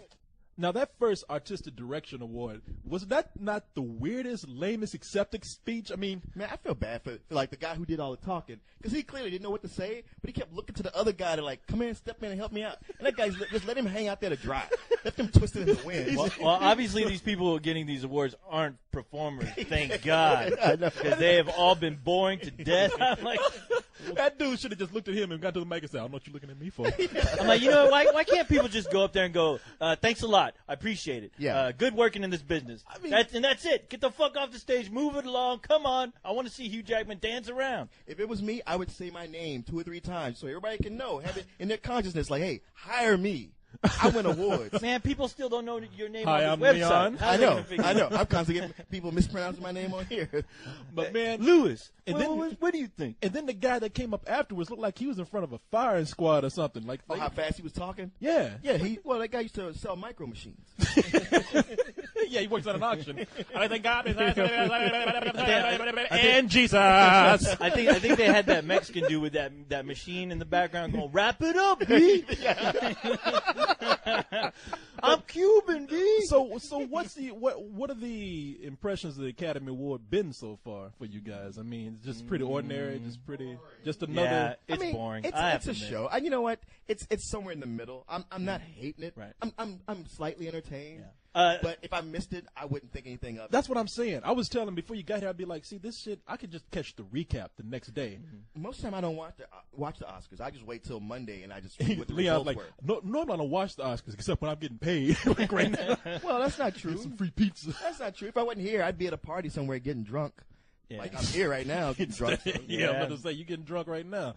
Now, that first Artistic Direction Award, was that not the weirdest, lamest acceptance speech? I mean, Man, I feel bad for like the guy who did all the talking because he clearly didn't know what to say, but he kept looking to the other guy to like come in, step in, and help me out. And that guy's just let him hang out there to dry, let them twist it in the wind. Well, obviously these people getting these awards aren't performers. Thank God, I know. because they have all been boring to death. I'm like, that dude should have just looked at him and got to the mic and said, I don't know what you're looking at me for. you know, why can't people just go up there and go, thanks a lot, I appreciate it. Yeah. Good working in this business. mean- That's it. Get the fuck off the stage. Move it along. Come on. I want to see Hugh Jackman dance around. If it was me, I would say my name 2 or 3 times so everybody can know, have it in their consciousness, like, hey, hire me. I win awards. Man, people still don't know your name Hi, on I'm this website. Leon. How I they know, gonna figure I it know. out? I'm constantly getting people mispronouncing my name on here. But man, Lewis. And What do you think? and then the guy that came up afterwards looked like he was in front of a firing squad or something. Like, Oh, how fast he was talking? yeah. Yeah, that guy used to sell micro machines. Yeah, he works at an auction. I thank God. And Jesus. I think they had that Mexican dude with that machine in the background going, wrap it up, B. I'm Cuban, B. So what are the impressions of the Academy Award been so far for you guys? I mean, just pretty ordinary, just another. Yeah, it's I mean, boring. It's a show. And you know what? It's somewhere in the middle. I'm not hating it. Right. I'm slightly entertained. Yeah. But if I missed it, I wouldn't think anything of it. That's what I'm saying. I was telling before you got here, I'd be like, see, this shit, I could just catch the recap the next day. Most of the time, I don't watch the Oscars. I just wait till Monday and I just read what the Leon's results like, were. no, I don't watch the Oscars except when I'm getting paid, like right now. Well, that's not true. Get some free pizza. That's not true. If I wasn't here, I'd be at a party somewhere getting drunk. Yeah. Like I'm here right now getting drunk. So, Yeah, I'm about to say, you're getting drunk right now.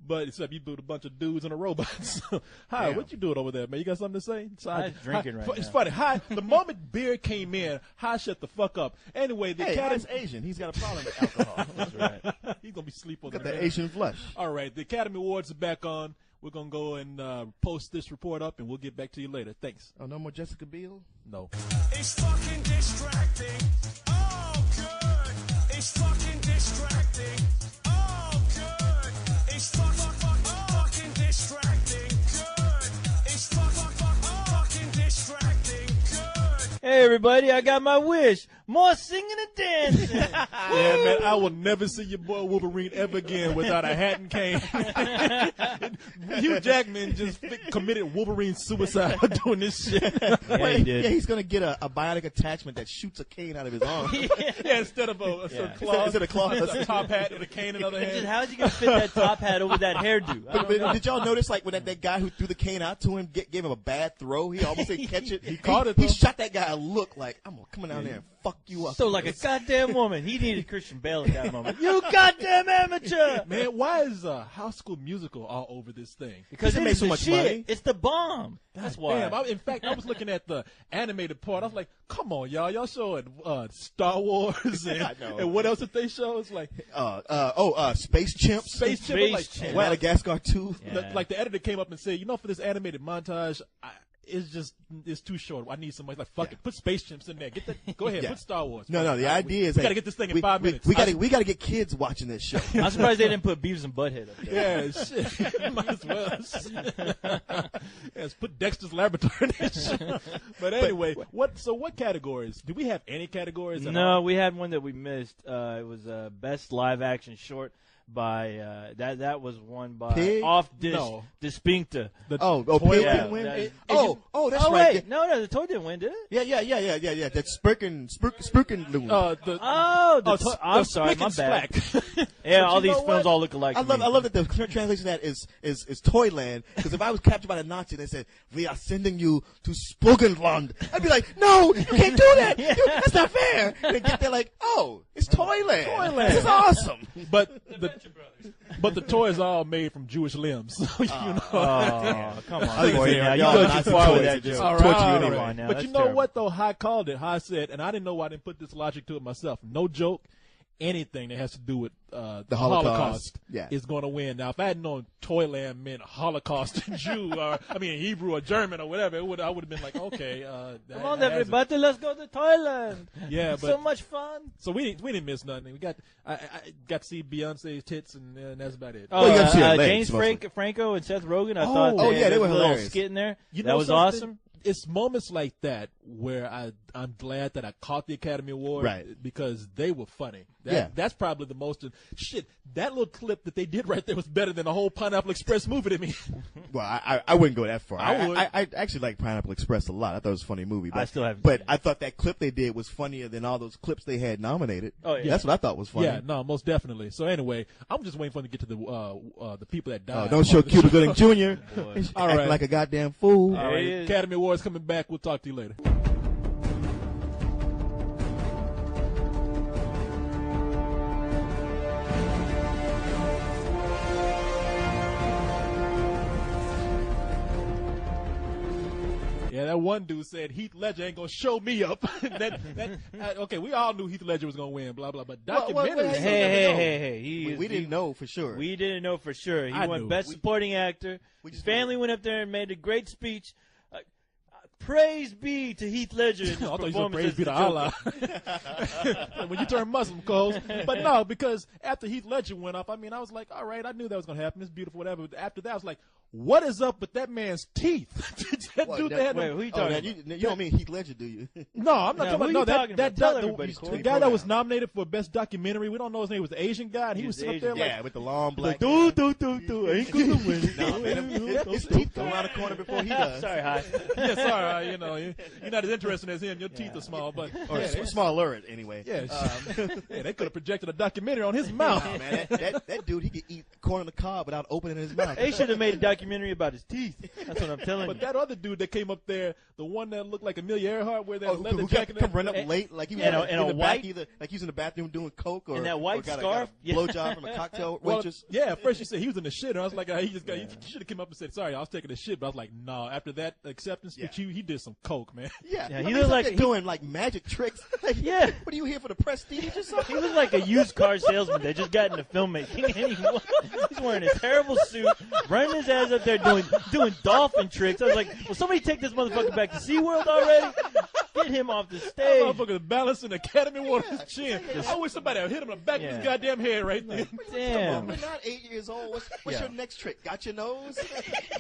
But except you with a bunch of dudes and a robot. So, hi, what you doing over there, man? You got something to say? So I'm drinking right now. It's funny. Hi, the moment beer came in, hi, shut the fuck up. Anyway, the Hey, Academy... Hy's Asian. He's got a problem with alcohol. That's right. He's going to be sleep on Got the that Asian flush. All right, the Academy Awards are back on. We're going to go and post this report up, and we'll get back to you later. Thanks. Oh, no more Jessica Biel? No. It's fucking distracting. Oh, good. It's fucking distracting. Oh, good. It's fucking distracting. Good. It's fucking distracting. Good. Hey, everybody, I got my wish. More singing and dancing. Yeah, man, I will never see your boy Wolverine ever again without a hat and cane. Hugh Jackman just committed Wolverine suicide doing this shit. Yeah, he did. Yeah, he's going to get a bionic attachment that shoots a cane out of his arm. Yeah, instead of a claw, Instead of claws. a top hat and a cane in the other Just hand. how's he going to fit that top hat over that hairdo? I don't know. Did y'all notice, like, when that guy who threw the cane out to him gave him a bad throw? He almost didn't catch it. He caught it, He though. shot that guy a look like, I'm coming down there and fuck you up. So like a goddamn woman. He needed Christian Bale at that moment. You goddamn amateur! Man, why is High School Musical all over this thing? Because They it made is so the much shit. money. It's the bomb. That's why. Damn, in fact, I was looking at the animated part. I was like, come on, y'all. Y'all showing Star Wars I know. and what else did they show? It's like Space Chimps. Space Chimp. Like, Chimp. wow. Madagascar 2. Yeah. Like the editor came up and said, for this animated montage, it's too short. I need somebody like fuck it, put Space Chimps in there. Go ahead, Yeah. put Star Wars. No, the idea is we got to get this thing in 5 minutes. We got to get kids watching this show. I'm surprised they didn't put Beavis and Butthead up there. Yeah, shit. Might as well. Yes, put Dexter's Laboratory in this shit. But anyway, what categories? Do we have any categories at No, all? we had one that we missed. It was best live action short by that was won by Pig? Off Dish No. Dispincta. Toy Pig Yeah, didn't win? that- That's Oh right. wait, no, the toy didn't win, did it? Yeah. That's Spurkin. I'm sorry, my bad. Yeah, all you these know films what? all look alike. I to me. love that the translation of that is Toyland. Because if I was captured by the Nazi, they said, "We are sending you to Spogenland," I'd be like, "No, you can't do that. That's not fair." And they get there like, "Oh, it's Toyland. Toyland. This is awesome." But the toys are all made from Jewish limbs. So, Oh, come on, was Corey, saying, now you y'all go not too far toys, with that it just joke. All torture right, you all anyway. Come on now, But that's you know terrible. what though? High called it. High said, and I didn't know why I didn't put this logic to it myself. No joke. Anything that has to do with the Holocaust Yeah. is going to win. Now, if I had known Toyland meant Holocaust Jew, or Hebrew or German or whatever, I would have been like, okay. Come on, everybody, let's go to Thailand. Yeah, so but much fun. so we didn't miss nothing. We got I got to see Beyonce's tits, and that's about it. Oh, you gotta see her James legs, mostly. Franco and Seth Rogen. I thought yeah, they there were was a little hilarious. skit in there. You That know was something? awesome. It's moments like that where I'm glad that I caught the Academy Award, Right. because they were funny. Yeah. That's probably the most shit. That little clip that they did right there was better than the whole Pineapple Express movie to me. Well, I wouldn't go that far. I would. I actually like Pineapple Express a lot. I thought it was a funny movie. But, I still haven't But seen it. I thought that clip they did was funnier than all those clips they had nominated. Oh, yeah. That's what I thought was funny. Yeah, no, most definitely. So anyway, I'm just waiting for them to get to the people that died. Don't show Cuba Gooding Jr. Boy. All acting right. like a goddamn fool. All right, There he is. Academy Awards coming back. We'll talk to you later. Yeah, that one dude said Heath Ledger ain't gonna show me up. Okay, we all knew Heath Ledger was gonna win, blah blah. But documentaries, Hey. We didn't know for sure. We didn't know for sure. He I won knew. Best Supporting Actor. we His just family went up there and made a great speech. Praise be to Heath Ledger in I his thought you said performance praise as be the to Joker. Allah. When you turn Muslim, Coles. But no, because after Heath Ledger went up, I mean, I was like, all right, I knew that was going to happen. It's beautiful, whatever. But after that, I was like, what is up with that man's teeth? That dude that had Wait, them- who you talking about? You don't mean Heath Ledger, do you? No, I'm not No, talking who about you talking that about? Tell the everybody, Corey. guy that was nominated for best documentary. We don't know his name. Was the Asian guy, and he He was was sitting up Asian, there like, Yeah, with the long black. do. Ain't gonna win. Nah, man, his teeth come around the corner before he does. Sorry, hi. yeah, sorry, you're not as interested as him. Your teeth are small, but Or small alert, anyway. yeah, yeah, they could have projected a documentary on his mouth. Nah, man, that dude, he could eat corn on the cob without opening his mouth. They should have made a documentary about his teeth. That's what I'm telling But you. that other dude that came up there, the one that looked like Amelia Earhart, where that Oh, leather who jacket, kept running up late, like he was And a in the white- back, either like he was in the bathroom doing coke or And that white or got scarf? a blowjob from a cocktail Well, waitress. yeah, at first you said he was in the shit, and I was like, he should have came up and said, sorry, I was taking a shit, but I was like, no. After that acceptance speech, he did some coke, man. Yeah, Yeah, I he mean, looked he's like- like doing like magic tricks. Like, Yeah. what are you here for, the prestige or something? He was like a used car salesman that just got into filmmaking. And he's wearing a terrible suit, running his ass up there doing dolphin tricks. I was like, will somebody take this motherfucker back to SeaWorld already? Get him off the That stage. motherfucker's balancing Academy Award on his chin. I wish somebody had hit him in the back of Yeah. his goddamn head right there. Damn. We're not 8 years old. What's Yeah. your next trick? Got your nose?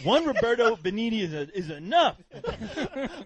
One Roberto Benigni is enough.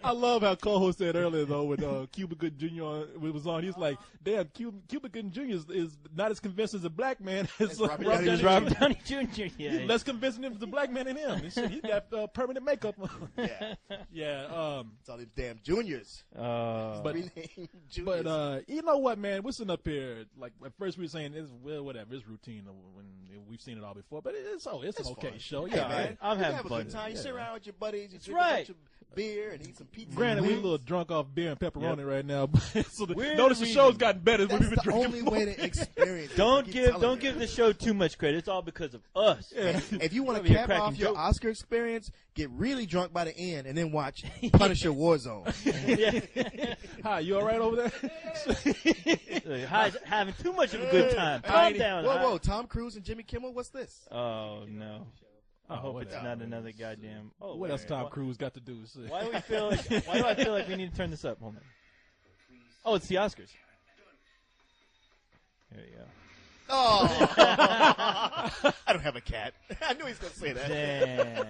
I love how Co-host said earlier, though, when Cuba Gooding Jr. was on, he's like, damn, Cuba Gooding Jr. is not as convincing as a black man as Robert Robert Downey Downey Robert Downey Jr. He's Yeah. less convincing as a black man than him. He's got permanent makeup on. Yeah. Yeah, It's all these damn juniors. but Rename juniors. But you know what, man? We're sitting up here like at first we were saying it's whatever, it's routine when we've seen it all before, but it's an okay fun. show. Hey, Yeah, man. right. I'm You having have a fun. good time. You sit around with your buddies. You drink right. a bunch of beer and eat some pizza. Granted, we're a and little drunk off beer and pepperoni Yep. right now, so We're notice the the show's reason. gotten better. That's We've been the drinking only more. way to experience it. Don't Keep give telling you. the show too much credit. It's all because of us. Yeah. If you want Over to here cap cracking off your jokes. Oscar experience, get really drunk by the end and then watch Punisher Warzone. Yeah. Hi, you all right over there? Hi's having too much of a good time. Calm down. Hi. Whoa, Tom Cruise and Jimmy Kimmel, what's this? Oh no. I hope what it's else? not another goddamn. Oh, What wait, else Tom why- Cruise got to do? Why do we feel like? Why do I feel like we need to turn this up? Hold on. Oh, it's the Oscars. There you go. Oh, I don't have a cat. I knew he was going to say that. Damn.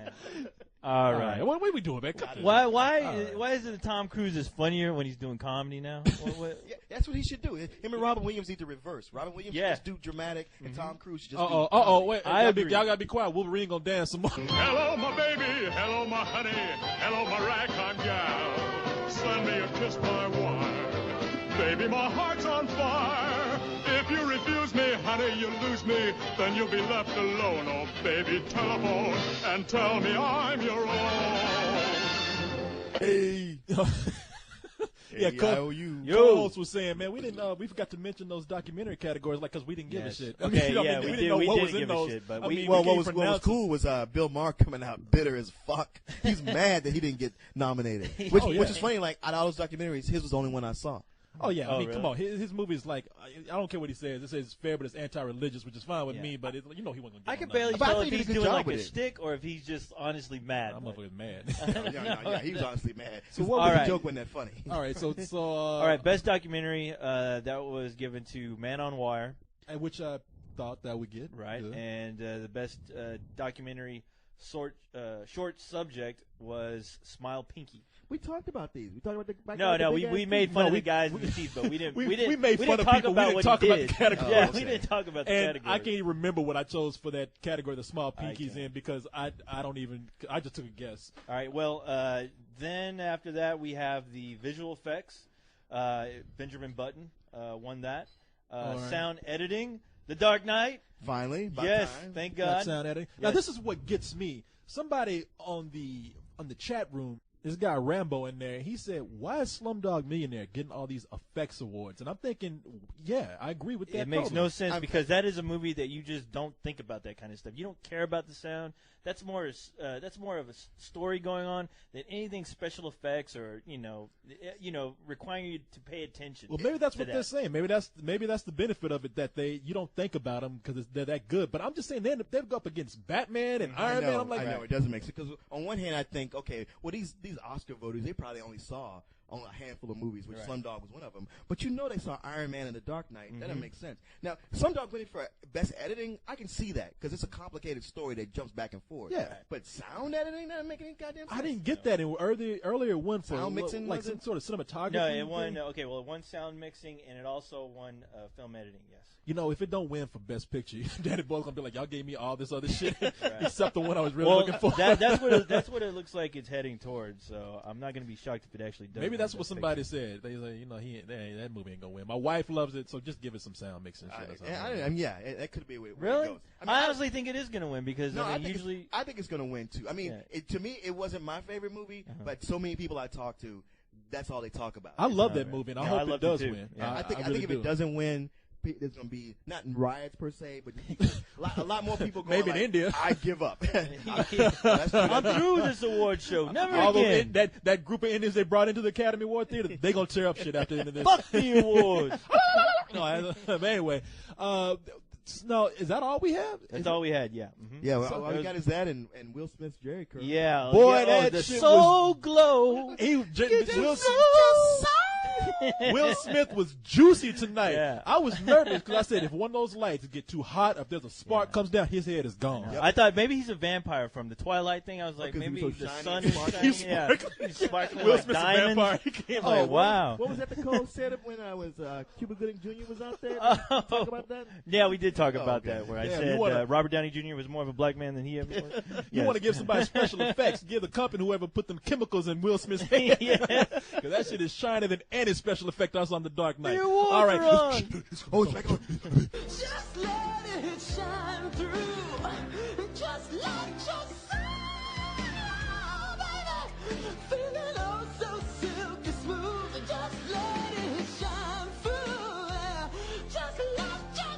All right. What are we doing, man? Cut this. Why is it Tom Cruise is funnier when he's doing comedy now? What? Yeah, that's what he should do. Him and Robin Williams need to reverse. Robin Williams Yeah. should just do dramatic, and Tom Cruise should just Wait. I agree. Y'all gotta be quiet. Wolverine gonna dance some more. Hello, my baby. Hello, my honey. Hello, my ragtime gal. Send me a kiss, my wine. Baby, my heart's on fire. If you refuse me, honey, you lose me. Then you'll be left alone. Oh, baby, telephone and tell me I'm your own. Hey. Yeah, AIOU. Co-host was saying, man, we forgot to mention those documentary categories, like, because we didn't give Yes. a shit. Okay, I yeah, mean, we didn't know did- what we was didn't in give a those. shit, but I we- mean, Well, we what can't was pronounce cool was Bill Maher coming out bitter as fuck. He's mad that he didn't get nominated. Which is funny. Like out of all those documentaries, his was the only one I saw. Oh yeah, I Oh, mean, really? come on, his movie is like, I don't care what he says. It says it's fair, but it's anti-religious, which is fine with Yeah. me. But he wasn't gonna get. I on can nothing. barely But I tell think if he he's did a good doing job like a with it. stick or if he's just honestly mad. I'm motherfucking mad. Yeah, he was honestly mad. So All what was right. the joke wasn't that funny? All right, so All right, best documentary that was given to Man on Wire, which I thought that would get right? Good. And the best documentary short subject was Smile Pinky. We talked about these. We talked about the. No, we made fun of the guys in the teeth, but we didn't. we didn't. made fun of talk people. We about didn't what talk he about did. the category. Yeah, Oh, we okay. didn't talk about the And category. I can't even remember what I chose for that category, the small pinkies can. in, because I don't even. I just took a guess. All right. Well, then after that we have the visual effects. Benjamin Button won that. All right. Sound editing, The Dark Knight. Finally, about Yes, time. thank That God. sound editing. Now Yes. this is what gets me. Somebody on the chat room, this guy Rambo in there, he said, "Why is Slumdog Millionaire getting all these effects awards?" And I'm thinking, yeah, I agree with that. It makes totally. no sense because that is a movie that you just don't think about that kind of stuff. You don't care about the sound. That's more of a story going on than anything special effects or requiring you to pay attention. Well, maybe that's to what that. they're saying. Maybe that's the benefit of it, that you don't think about them because they're that good. But I'm just saying they go up against Batman and Iron Man. I'm like, I know it doesn't make sense because on one hand I think, okay, well these these Oscar voters, they probably only saw a handful of movies, which Right. Slumdog was one of them. But they saw Iron Man and The Dark Knight. That doesn't make sense. Now, Slumdog winning for best editing, I can see that because it's a complicated story that jumps back and forth. Yeah. But sound editing doesn't make any goddamn sense. I didn't get that. And earlier it won for Sound mixing, like was some it? sort of cinematography. No, it won. thing. Okay, well, it won sound mixing, and it also won film editing. Yes. You know, if it don't win for best picture, Danny Boyle's gonna be like, y'all gave me all this other shit except the one I was really looking for. That's what it looks like it's heading towards. So I'm not going to be shocked if it actually does. Maybe win that's what Best somebody Picture. said. They like, that movie ain't gonna win. My wife loves it, so just give it some sound mixing shit. That's all I'm saying. That could be where Really? it goes. I honestly think it is going to win because No, I I mean, think usually. I think it's going to win too. I mean, Yeah. to me, it wasn't my favorite movie, but so many people I talk to, that's all they talk about. I love that right. movie, and I No, I hope it loved it does too. win. Yeah. I think really if do. it doesn't win, there's going to be not riots per se, but a lot more people going Maybe in like, India. I give up. I'm through this award show. Never Although again. that group of Indians they brought into the Academy Award Theater, they gonna tear up shit after the end of this. Fuck the awards. No, but anyway, no, is that all we have? That's all we had. Yeah. Mhm. Yeah, well, So all you got is that and Will Smith's Jerry Curl. Yeah. Boy, yeah, that the shit soul glow. Will Smith was juicy tonight. Yeah. I was nervous because I said if one of those lights get too hot, if there's a spark comes down, his head is gone. I thought maybe he's a vampire from the Twilight thing. I was like, 'cause he maybe was so the shiny sun and is sparkling. shining. He's Yeah, sparkling. he's sparkling Will like Smith's a diamonds. vampire. He came Oh like, wow. What was that the Cole said when I was Cuba Gooding Jr. was out there? Oh. Talk about that? Yeah, we did talk Oh, about okay. that where I Yeah, said you wanna- Robert Downey Jr. was more of a black man than he ever was. You Yes. want to give somebody special effects, give the company whoever put them chemicals in Will Smith's head. Yeah. Because that shit is shiner than any special effect I was on The Dark Knight. The awards All right. are on. Oh, it's back on. Just let it shine through. Just let your soul, baby. Feeling oh so silky smooth. Just let it shine through. Just let your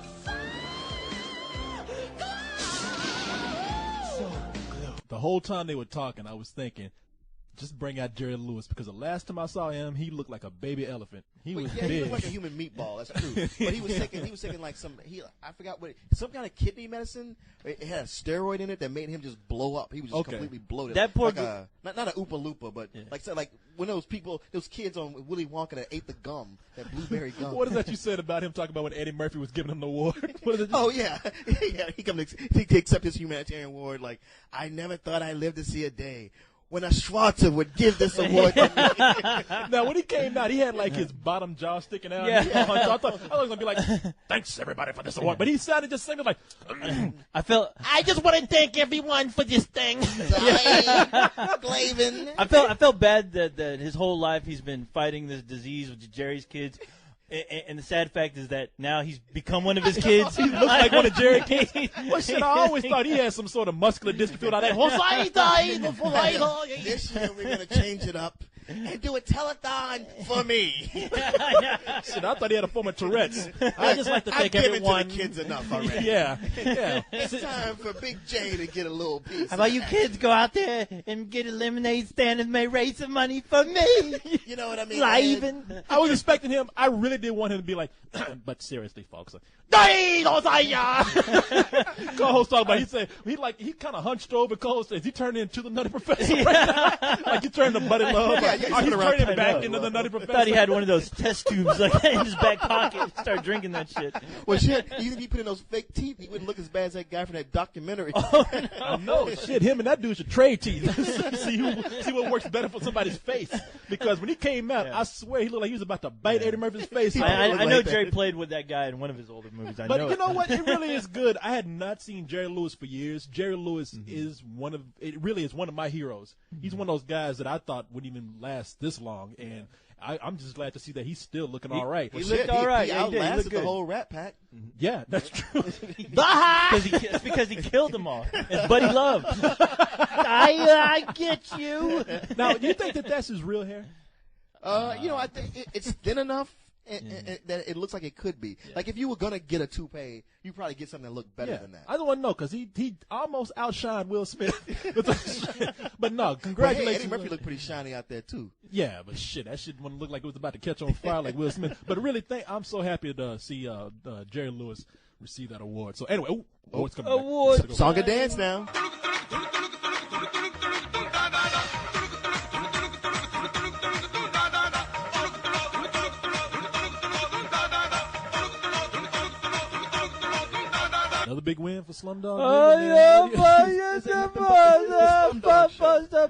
soul glow. The whole time they were talking, I was thinking, just bring out Jerry Lewis because the last time I saw him, he looked like a baby elephant. He was Yeah, he big. looked like a human meatball. That's true. But he was taking like I forgot some kind of kidney medicine. It had a steroid in it that made him just blow up. He was just Okay. completely bloated. That poor like not a Oopa Loopa, but like when those kids on Willy Wonka that ate the gum, that blueberry gum. What is that you said about him talking about when Eddie Murphy was giving him the award? What is it? Oh yeah, yeah. He comes to accept his humanitarian award. Like I never thought I'd live to see a day when a Schwarzer would give this award to me. Now, when he came out, he had like his bottom jaw sticking out. Yeah. I thought he was going to be like, thanks everybody for this award. But he sounded just singing like, I just want to thank everyone for this thing. Glavin. I felt bad that his whole life he's been fighting this disease with Jerry's kids. And the sad fact is that now he's become one of his kids. he looks like one of Jerry kids. Well, shit, I always thought he had some sort of muscular dystrophy. All that. This year we're gonna change it up and do a telethon for me. Shit, I thought he had a form of Tourette's. I just like to I've thank given everyone. to the kids enough already. Yeah. It's time for Big J to get a little piece. How about you kids go out there and get a lemonade stand and may raise some money for me? You know what I mean? Liven. I was expecting him. I really did want him to be like, but seriously, folks. Co-host talking about. He said he kind of hunched over. Co-host says he turned into the Nutty Professor right now. Like he turned to Buddy Love. Yeah, Or he's he's around turning time back now. into the Nutty Professor. Thought he had one of those test tubes like in his back pocket. Start drinking that shit. Well, shit, even if he put in those fake teeth, he wouldn't look as bad as that guy from that documentary. I know. Shit, him and that dude should trade teeth. see what works better for somebody's face. Because when he came out, I swear he looked like he was about to bite Eddie Murphy's face. I know Jerry played with that guy in one of his older movies. I But know you it. know what? It really is good. I had not seen Jerry Lewis for years. Jerry Lewis is one of my heroes. He's one of those guys that I thought wouldn't even last this long, and I'm just glad to see that he's still looking all right. he looked all right. He Yeah, he did. He outlasted looked the good. whole Rat Pack. Yeah, that's true. It's because he killed them all. It's Buddy Love. I get you. Now, do you think that that's his real hair? I think it's thin enough that it looks like it could be. Like if you were gonna get a toupee, you probably get something that looked better than that. I don't want to know because he almost outshined Will Smith. But no, But hey, congratulations. Eddie Murphy looked pretty shiny out there too. Yeah, but shit, that shit wouldn't look like it was about to catch on fire like Will Smith. But really, I'm so happy to see Jerry Lewis receive that award. So anyway, it's coming Award. back. Song and dance now. Another big win for Slumdog.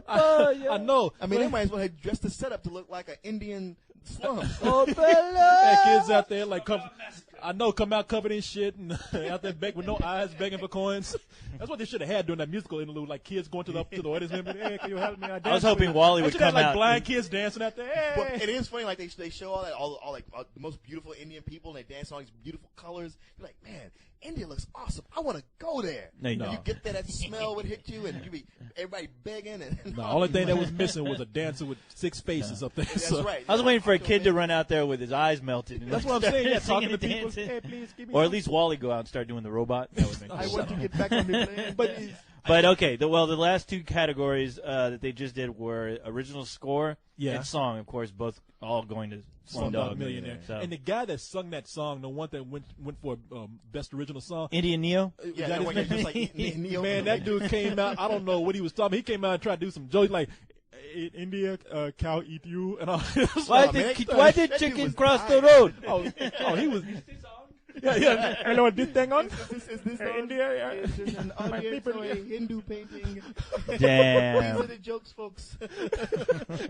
I know. I mean, they might as well have dressed the setup to look like an Indian slum. That kids out there like come out covered in shit and out there begging with no eyes, begging for coins. That's what they should have had during that musical interlude, like kids going to the audience member. Hey, can you help me? I was hoping Wally would come like out. Blind kids dancing out there. Hey. But it is funny, like they show all the most beautiful Indian people, and they dance on these beautiful colors. You're like, man, India looks awesome. I want to go there. No, you don't. You get there, that smell would hit you, and you be everybody begging. And The only thing that was missing was a dancer with 6 faces up there. that's So. right. I was waiting for a kid to run out there with his eyes melted. And That's what I'm saying. Yeah, singing talking to and people. dancing. Hey, please give me. Or at least Wally go out and start doing the robot. That would make I sense. want to get back on the plane. But okay, the last two categories that they just did were original score and song, of course, both all going to Slumdog Millionaire. So. And the guy that sung that song, the one that went for best original song, Indian Neo? Yeah, that no, his just name? like Neo. Man, that dude came out. I don't know what he was talking. He came out and tried to do some jokes like, India, cow eat you, and all. Why that did dude chicken was cross dying. the road? Oh, he was. Yeah. Hello, this thing on? Is this India? Is this an audience or a Hindu painting? Damn. These are the jokes, folks.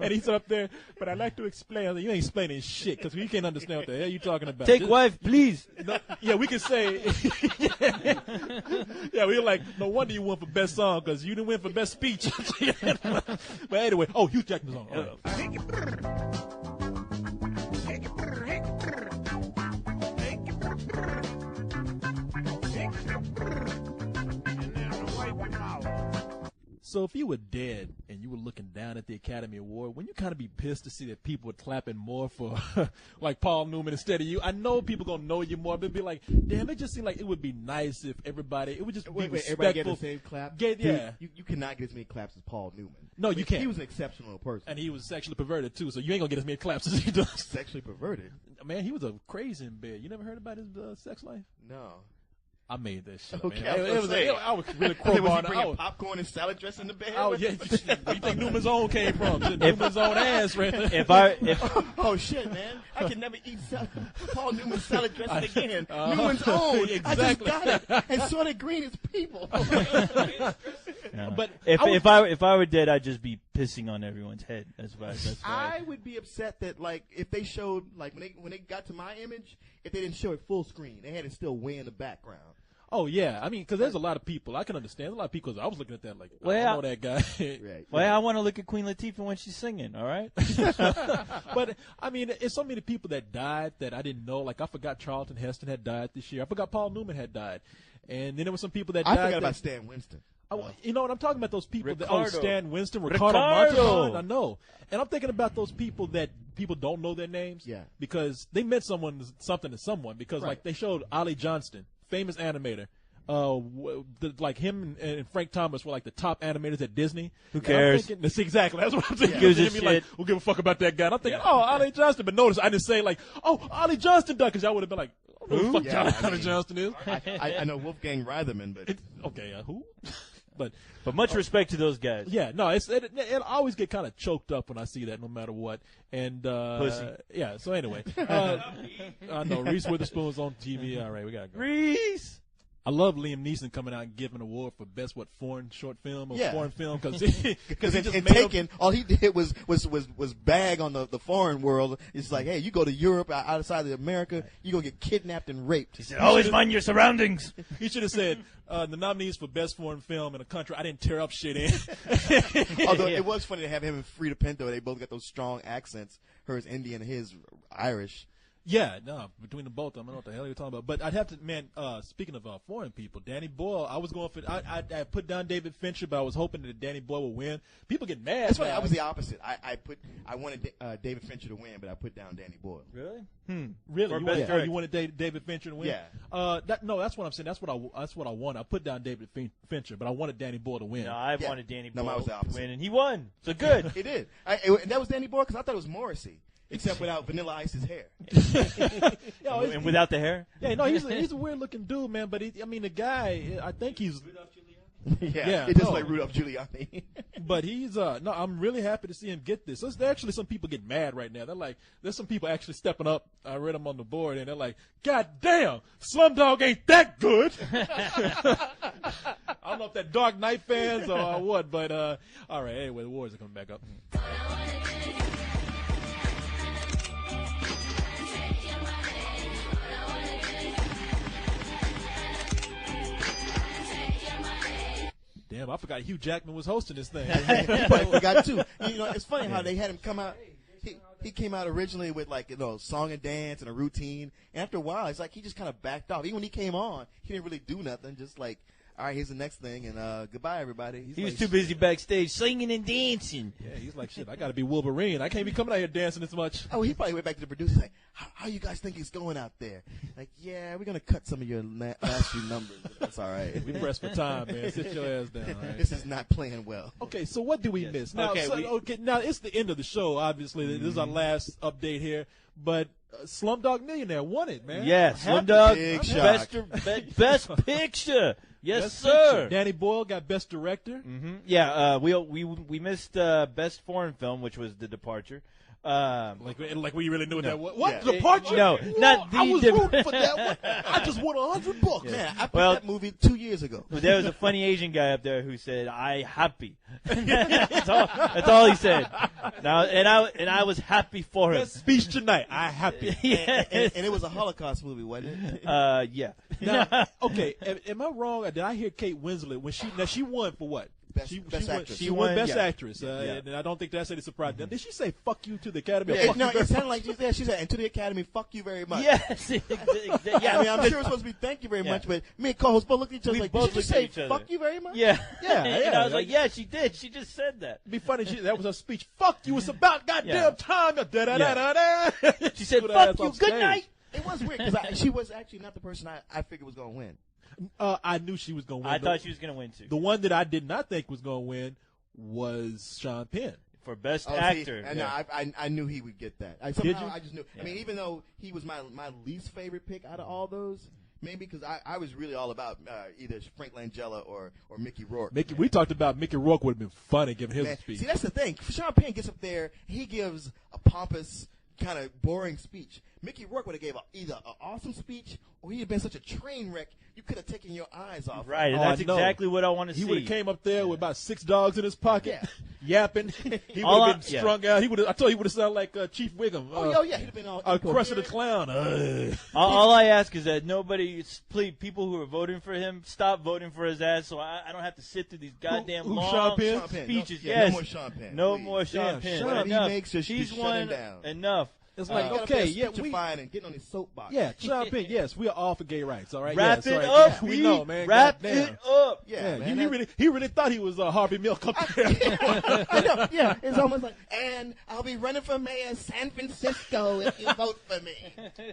And he's up there, but I like to explain. I was like, you ain't explaining shit because we can't understand what the hell you talking about. Take Just- wife, please. No, yeah, we can say. Yeah, we were like, no wonder you won for best song because you didn't win for best speech. But anyway, Hugh Jackman's on. All right. So if you were dead and you were looking down at the Academy Award, wouldn't you kind of be pissed to see that people were clapping more for like Paul Newman instead of you? I know people gonna know you more, but it'd be like, damn, it just seemed like it would be nice if everybody, it would just be respectful. Everybody get the same clap? Yeah. Dude, you cannot get as many claps as Paul Newman. No, you can't. He was an exceptional person. And he was sexually perverted too, so you ain't gonna get as many claps as he does. Sexually perverted? Man, he was a crazy in bed. You never heard about his sex life? No. I made that shit. Okay, man. I I was really Was he crowbarring. bringing popcorn and salad dressing in the bed? Oh yeah, where you think Newman's own came from? Newman's own ass, right there. If Oh shit, man! I can never eat Paul Newman's salad dressing again. Newman's own. Exactly. I just got it. And Sorta Green is people. But if I were dead, I'd just be pissing on everyone's head. That's why. I would be upset that like if they showed like when they got to my image, if they didn't show it full screen, they had it still way in the background. Oh yeah, I mean, because there's a lot of people. I can understand. There's a lot of people. I was looking at that like, I Well, don't know that guy. Right. Well, I want to look at Queen Latifah when she's singing. All right. But I mean, it's so many people that died that I didn't know. Like I forgot Charlton Heston had died this year. I forgot Paul Newman had died, and then there were some people that I died. forgot about Stan Winston. You know what I'm talking about? Those people that Ricardo. Stan Winston, Ricardo Montalban. I know, and I'm thinking about those people that people don't know their names. Yeah. Because they meant something to someone. Because like they showed Ollie Johnston, famous animator. Like him and Frank Thomas were like the top animators at Disney. Who cares? That's exactly. That's what I'm thinking. Gives a Jimmy, like, shit. we'll give a fuck about that guy. And I'm thinking, Ollie Johnston. But notice I didn't say like, Ollie Johnston died, because y'all would have been like, I don't know who the fuck Yeah, Ollie Johnston is. I know Wolfgang Reitherman, but Okay, who? But much respect to those guys. yeah, no, it I always get kind of choked up when I see that, no matter what. And Pussy. Yeah. So anyway, I know Reese Witherspoon's on TV. All right, we gotta go. Reese. I love Liam Neeson coming out and giving an award for best foreign short film or foreign film because he just in made Taken, all he did was bag on the foreign world. It's like, hey, you go to Europe outside of America, you go get kidnapped and raped. He said, "Always mind your surroundings." He should have said the nominees for best foreign film in a country I didn't tear up shit in. Although it was funny to have him and Frida Pinto. They both got those strong accents. Hers Indian, his Irish. Yeah, no, between the both of them, I don't know what the hell you're talking about. But I'd have to, man, speaking of foreign people, Danny Boyle, I was going for, I put down David Fincher, but I was hoping that Danny Boyle would win. People get mad. That's funny. now. I was the opposite. I wanted David Fincher to win, but I put down Danny Boyle. Really? Really? For You best wanted, director. you wanted David Fincher to win? Yeah. No, that's what I'm saying. That's what I wanted. I put down David Fincher, but I wanted Danny Boyle to win. No, I Yeah. wanted Danny No, Boyle mine was the to opposite. win, and he won. So good. He did. And that was Danny Boyle because I thought it was Morrissey, except without Vanilla Ice's hair. Yeah, And without the hair. yeah, no, he's a weird looking dude, man. But the guy, I think he's. Yeah, it just like Rudolph Giuliani. But he's no, I'm really happy to see him get this. There's actually some people get mad right now. They're like, there's some people actually stepping up. I read them on the board, and they're like, God damn, Slumdog ain't that good. I don't know if they're Dark Knight fans or what, but all right. Anyway, the awards are coming back up. Damn, I forgot Hugh Jackman was hosting this thing. You probably forgot too. You know, it's funny how they had him come out. He came out originally with like, you know, song and dance and a routine, and after a while, it's like he just kind of backed off. Even when he came on, he didn't really do nothing. Just like, all right, here's the next thing, and goodbye, everybody. He was too busy backstage singing and dancing. Yeah, he's like, shit, I got to be Wolverine. I can't be coming out here dancing this much. Oh, he probably went back to the producers like, how you guys think he's going out there? Like, yeah, we're gonna cut some of your last few numbers. But that's all right. We pressed for time, man. Sit your ass down. All right? This is not playing well. Okay, so what do we miss? Now, Okay, now it's the end of the show. Obviously, this is our last update here. But Slumdog Millionaire won it, man. Yeah, Big Slumdog, shock. best picture. Yes, Best sir. Picture. Danny Boyle got Best Director. Mm-hmm. Yeah, we missed Best Foreign Film, which was The Departure. Like we really knew what that was. What? Yeah. Departure? No, not the I was Dep- rooting for that one. I just won $100. Man, I picked Well- that movie 2 years ago. But there was a funny Asian guy up there who said, "I happy." that's all he said. Now, and I was happy for him. Best speech tonight. I happy. Yes. And it was a Holocaust movie, wasn't it? Yeah. Now, okay, am I wrong? Did I hear Kate Winslet when she won for what? Best won, Actress. She won Best yeah. Actress, and I don't think that's any surprise. Did she say "fuck you" to the Academy? Yeah, Fuck no, you very it sounded much? like she said, and to the Academy, fuck you very much. Yes. I Yeah. mean, I'm sure it's supposed to be thank you very much, but me and co-host both looked at each other We like, both did you looked at say each other. fuck you very much? Yeah. Yeah, And I was like, yeah, she did. She just said that. It'd be funny. That was her speech. Fuck you. It's about goddamn Yeah. time. Da-da-da-da-da. She said, Put her "Fuck ass you. off Good stage. night." It was weird because she was actually not the person I figured was going to win. I knew she was going to win. I thought she was going to win too. The one that I did not think was going to win was Sean Penn. For Best Oh, Actor. See, and I knew he would get that. you? I just knew. I mean, even though he was my least favorite pick out of all those, maybe because I was really all about either Frank Langella or Mickey Rourke. We talked about Mickey Rourke would have been funny giving his Man, speech. see, that's the thing. Sean Penn gets up there, he gives a pompous, kind of boring speech. Mickey Rourke would have gave either an awesome speech or he'd have been such a train wreck you could have taken your eyes off. Right, and Oh, that's I know. exactly what I want to He see. would have came up there with about 6 dogs in his pocket, yapping. He All would I- have been strung out. I told you he would have sounded like Chief Wiggum. Oh, yeah, he'd have been all Crusher the Clown. All I ask is that please, people who are voting for him, stop voting for his ass, so I don't have to sit through these goddamn who, long Sean Penn? Sean Penn. speeches. No, Yes, no more Sean Penn. No please. more Sean Yeah, Penn. Sean- Whatever he Enough. makes, just He's shut won him down. enough. It's like, He got up okay, there yeah, speechifying and getting on his soapbox. yeah, Sean Penn, yes, we are all for gay rights, all right? Wrap yes, it all right. up, Yeah, we B. know, man. Wrap Goddamn. it up. Yeah, Yeah, man. he really thought he was Harvey Milk up there. I know, yeah, it's almost like, and I'll be running for mayor of San Francisco if you vote for me.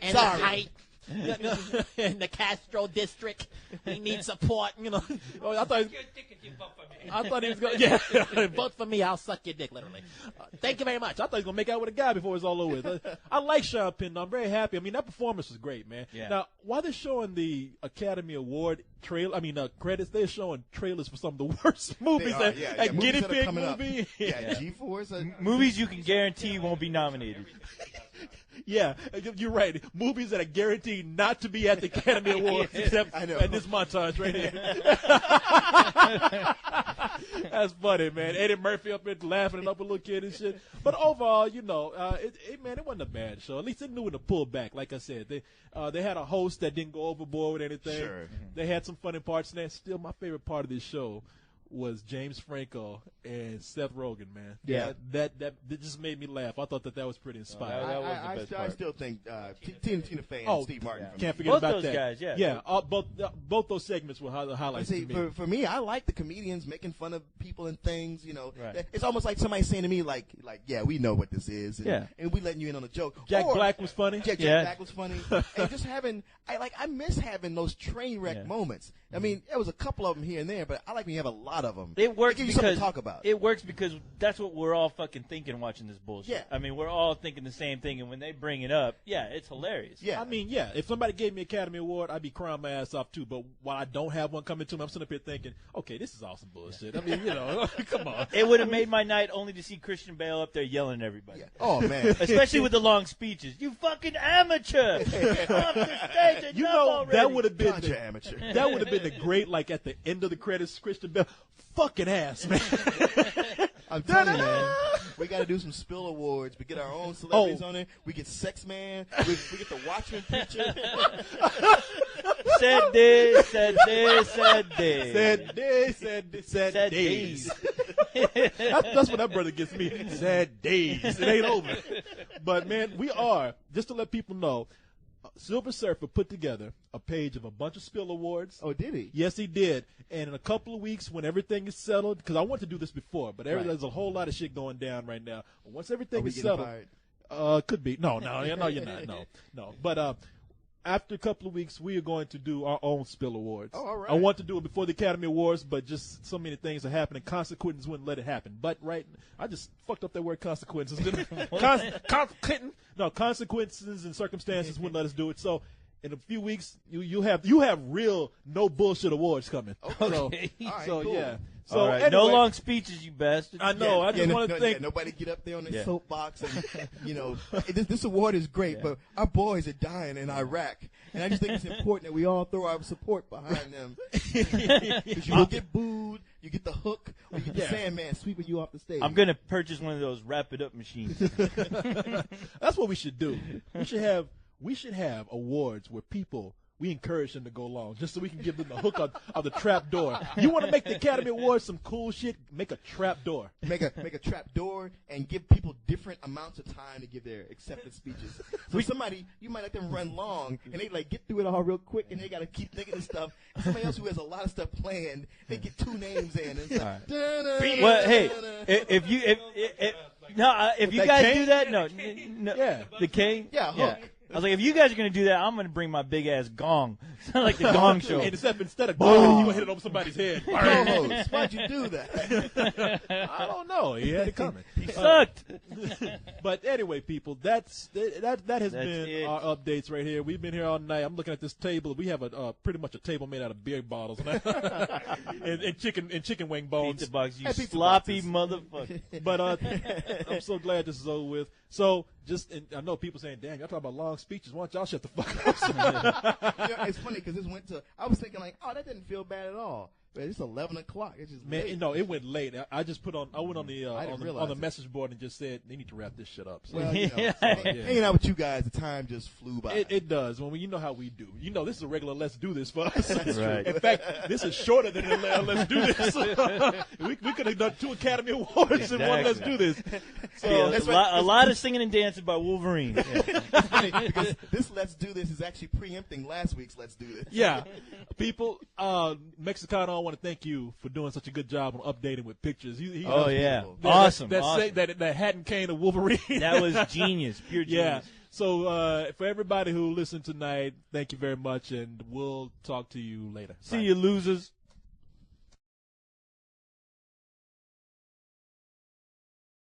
And Sorry. the height in the Castro district. He needs support, you know. Oh, I thought he was going to, Vote for me, I'll suck your dick, literally. Thank you very much. I thought he was going to make out with a guy before it's all over with. I like Sean Penn, though. I'm very happy. I mean, that performance was great, man. Yeah. Now, while they're showing the Academy Award credits, they're showing trailers for some of the worst movies. They are, That movies Guinea that are Pig coming up. movie. Yeah, G-Force. Movies you can guarantee won't be nominated. Yeah, you're right. Movies that are guaranteed not to be at the Academy Awards, except I know. in this montage right here. That's funny, man. Eddie Murphy up there laughing and up a little kid and shit. But overall, you know, it wasn't a bad show. At least they knew when to pull back. Like I said, they had a host that didn't go overboard with anything. Sure. They had some funny parts, and that's still my favorite part of this show was James Franco and Seth Rogen, man. Yeah. That just made me laugh. I thought that was pretty inspiring. That was the best I part. still think Tina Fey and Oh, Steve Martin. for me. Can't forget Both about those that. guys, yeah. Yeah, both those segments were the highlights See, to me. for me, I like the comedians making fun of people and things. You know, Right. it's almost like somebody saying to me, like, yeah, we know what this is, and we letting you in on a joke. Jack Or- Black was funny. Jack Yeah. Black was funny, and just I miss having those train wreck Yeah. moments. I mean, there was a couple of them here and there, but I like when you have a lot lot of them. It works gives you because something to talk about. It works because that's what we're all fucking thinking watching this bullshit. Yeah. I mean, we're all thinking the same thing, and when they bring it up, yeah, it's hilarious. Yeah. I mean, yeah, if somebody gave me an Academy Award, I'd be crying my ass off too. But while I don't have one coming to me, I'm sitting up here thinking, okay, this is awesome bullshit. I mean, come on. It would have made my night only to see Christian Bale up there yelling at everybody. Yeah. Oh man. Especially with the long speeches. You fucking amateur! Off the stage, You enough know, already. that would have been Contra amateur. that would have been the great, like at the end of the credits, Christian Bale, fucking ass, man. I'm telling you, man. We got to do some spill awards. We get our own celebrities on it. We get Sex Man. We get the Watchmen preacher. Said this, said this, said this. Sad days. That's what that brother gets me. Sad days. It ain't over. But man, we are, just to let people know, Silver Surfer put together a page of a bunch of spill awards. Oh, did he? Yes, he did. And in a couple of weeks, when everything is settled, because I wanted to do this before, but Right. there's a whole lot of shit going down right now. Once Are everything we is getting settled, fired? could be. No, you're not. No. But after a couple of weeks, we are going to do our own spill awards. Oh, all right. I want to do it before the Academy Awards, but just so many things are happening. Consequences wouldn't let it happen. But I just fucked up that word consequences. Consequences and circumstances wouldn't let us do it. So in a few weeks, you have real no bullshit awards coming. Okay. All right, So cool. yeah. So All right. anyway, No long speeches, you bastard. I know. I just want to thank. nobody get up there on the Yeah. soapbox and, this award is great, but our boys are dying in Iraq. And I just think it's important that we all throw our support behind them. Because you will get booed, you get the hook, or you get the Sandman sweeping you off the stage. I'm going to purchase one of those wrap it up machines. That's what we should do. We should have awards where we encourage them to go long, just so we can give them the hook of the trap door. You want to make the Academy Awards some cool shit? Make a trap door. Make a trap door and give people different amounts of time to give their acceptance speeches. So you might let them run long, and they get through it all real quick, and they got to keep thinking of stuff. And somebody else who has a lot of stuff planned, they get 2 names in. And it's like, Well, hey, if you guys cane? do that, no, Yeah. the cane, Yeah, hook. I was like, if you guys are gonna do that, I'm gonna bring my big ass gong, like the Gong Show. And instead of going, you gonna hit it over somebody's head. co-host, why'd you do that? I don't know. He had it coming. He sucked. But anyway, people, that has been it. our updates right here. We've been here all night. I'm looking at this table. We have a pretty much a table made out of beer bottles and chicken wing bones. Pizza box, you Hey, pizza sloppy boxes. motherfucker. But I'm so glad this is over with. So I know people saying, "Damn, y'all talking about long speeches. Why don't y'all shut the fuck up?" It's funny because this went to. I was thinking that didn't feel bad at all. But it's 11 o'clock. It's just Man, late. no, it went late. I went on the I didn't on the realize it. message board and just said they need to wrap this shit up. So. Well, Yeah. hanging out with you guys, the time just flew by. It does. When you know how we do. You know, this is a regular Let's Do This for us. Right. In fact, this is shorter than a Let's Do This. we could have done 2 Academy Awards and one Let's Do This. So Yeah, a lot of singing and dancing by Wolverine. because this Let's Do This is actually preempting last week's Let's Do This. yeah, people, Mexicano, I want to thank you for doing such a good job on updating with pictures. Oh yeah, beautiful. awesome. That Hatton Cane of Wolverine. That was genius, pure Yeah. genius. So for everybody who listened tonight, thank you very much, and we'll talk to you later. See you, losers.